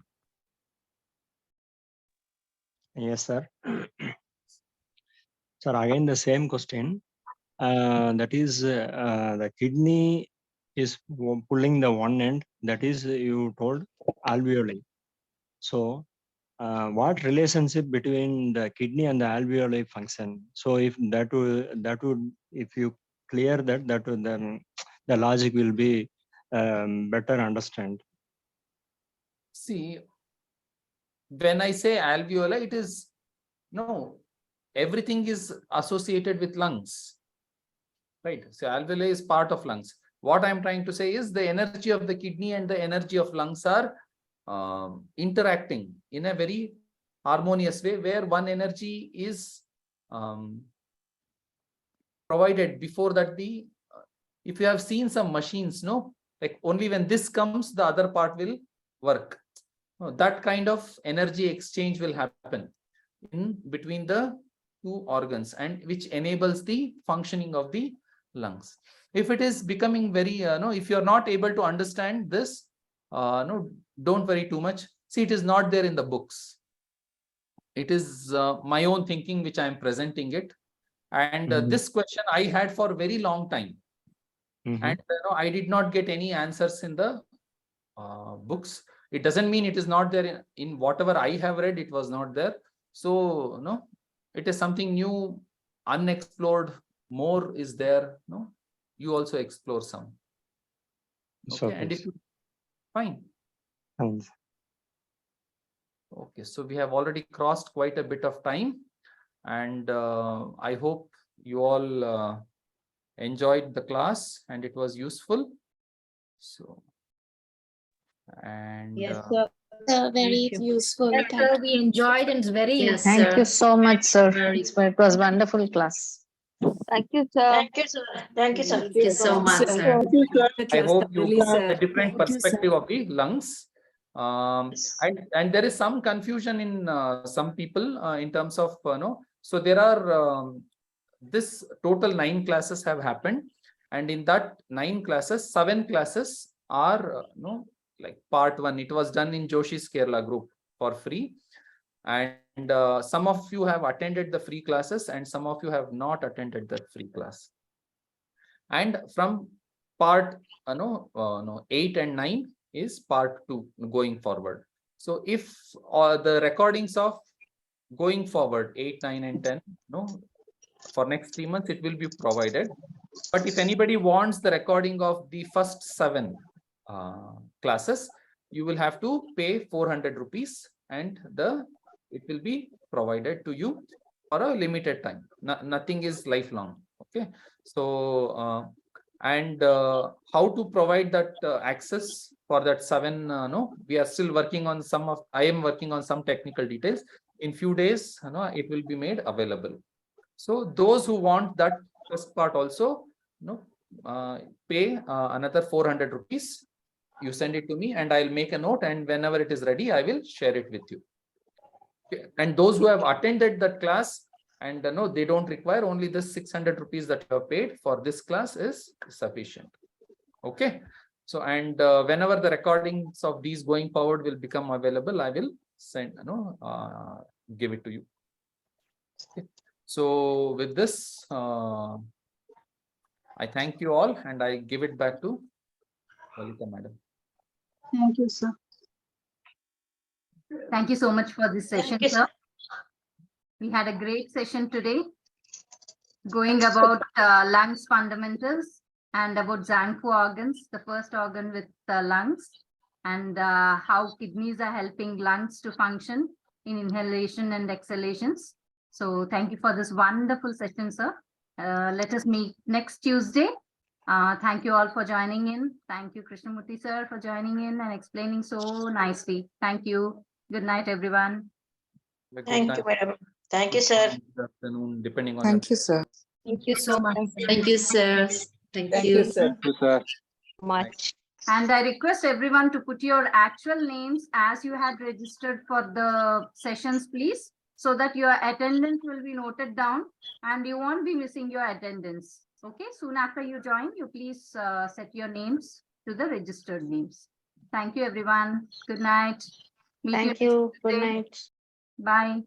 Yes, sir. Sir, again the same question. That is, the kidney is pulling the one end. That is, you told alveoli. So, what relationship between the kidney and the alveoli function? So, if that would, if you clear that, then the logic will be better understand. See, when I say alveoli, it is everything is associated with lungs, right? So alveoli is part of lungs. What I'm trying to say is the energy of the kidney and the energy of lungs are interacting in a very harmonious way, where one energy is provided before that. If you have seen some machines, like only when this comes, the other part will work. That kind of energy exchange will happen in between the two organs, and which enables the functioning of the lungs. If it is becoming very, if you are not able to understand this, don't worry too much. See, it is not there in the books. It is my own thinking which I am presenting it. And this question I had for a very long time. And I did not get any answers in the books. It doesn't mean it is not there in whatever I have read. It was not there. So it is something new, unexplored. More is there. You also explore some. Okay, and if you fine. Thanks. Okay, so we have already crossed quite a bit of time, and I hope you all enjoyed the class and it was useful. So, and yes, sir. Very useful. Yes, sir, we enjoyed and it's very Yes, thank you so much, sir. It was wonderful class. Thank you, sir. Thank you, sir. Thank you, sir. Thank you so much, sir. Thank you, sir. I hope you have a different perspective of the lungs. And there is some confusion in some people in terms of so there are this total 9 classes have happened, and in that 9 classes, 7 classes are like part 1. It was done in Joshys Kerala group for free, and some of you have attended the free classes and some of you have not attended the free class. And from part 8 and 9 is part 2 going forward. So if the recordings of going forward 8, 9 and 10 for next 3 months, it will be provided. But if anybody wants the recording of the first 7 classes, you will have to pay 400 rupees and it will be provided to you for a limited time. Nothing is lifelong. Okay, so how to provide that access for that 7? We are still working on I am working on some technical details. In few days, it will be made available. So those who want that first part also, pay another 400 rupees. You send it to me and I'll make a note, and whenever it is ready, I will share it with you. Okay. And those who have attended that class and they don't require, only the 600 rupees that you have paid for this class is sufficient. Okay. So, and whenever the recordings of these going forward will become available, I will send, give it to you. Okay. So with this, I thank you all and I give it back to Lalita madam. Thank you, sir. Thank you so much for this session, sir. We had a great session today, going about lungs fundamentals and about Zanku organs, the first organ with lungs, and how kidneys are helping lungs to function in inhalation and exhalations. So thank you for this wonderful session, sir. Let us meet next Tuesday. Thank you all for joining in. Thank you, Krishnamurthy sir, for joining in and explaining so nicely. Thank you. Good night, everyone. Thank you, madam. Thank you, sir. Good afternoon, depending on Thank you, sir. Thank you so much. Thank you, sir. Thank Thank you. you, sir. Thank you, sir. Much. And I request everyone to put your actual names as you had registered for the sessions, please, so that your attendance will be noted down and you won't be missing your attendance. Okay, soon after you join, you please set your names to the registered names. Thank you, everyone. Good night. Meet Thank you. Good Tuesday. night. Bye.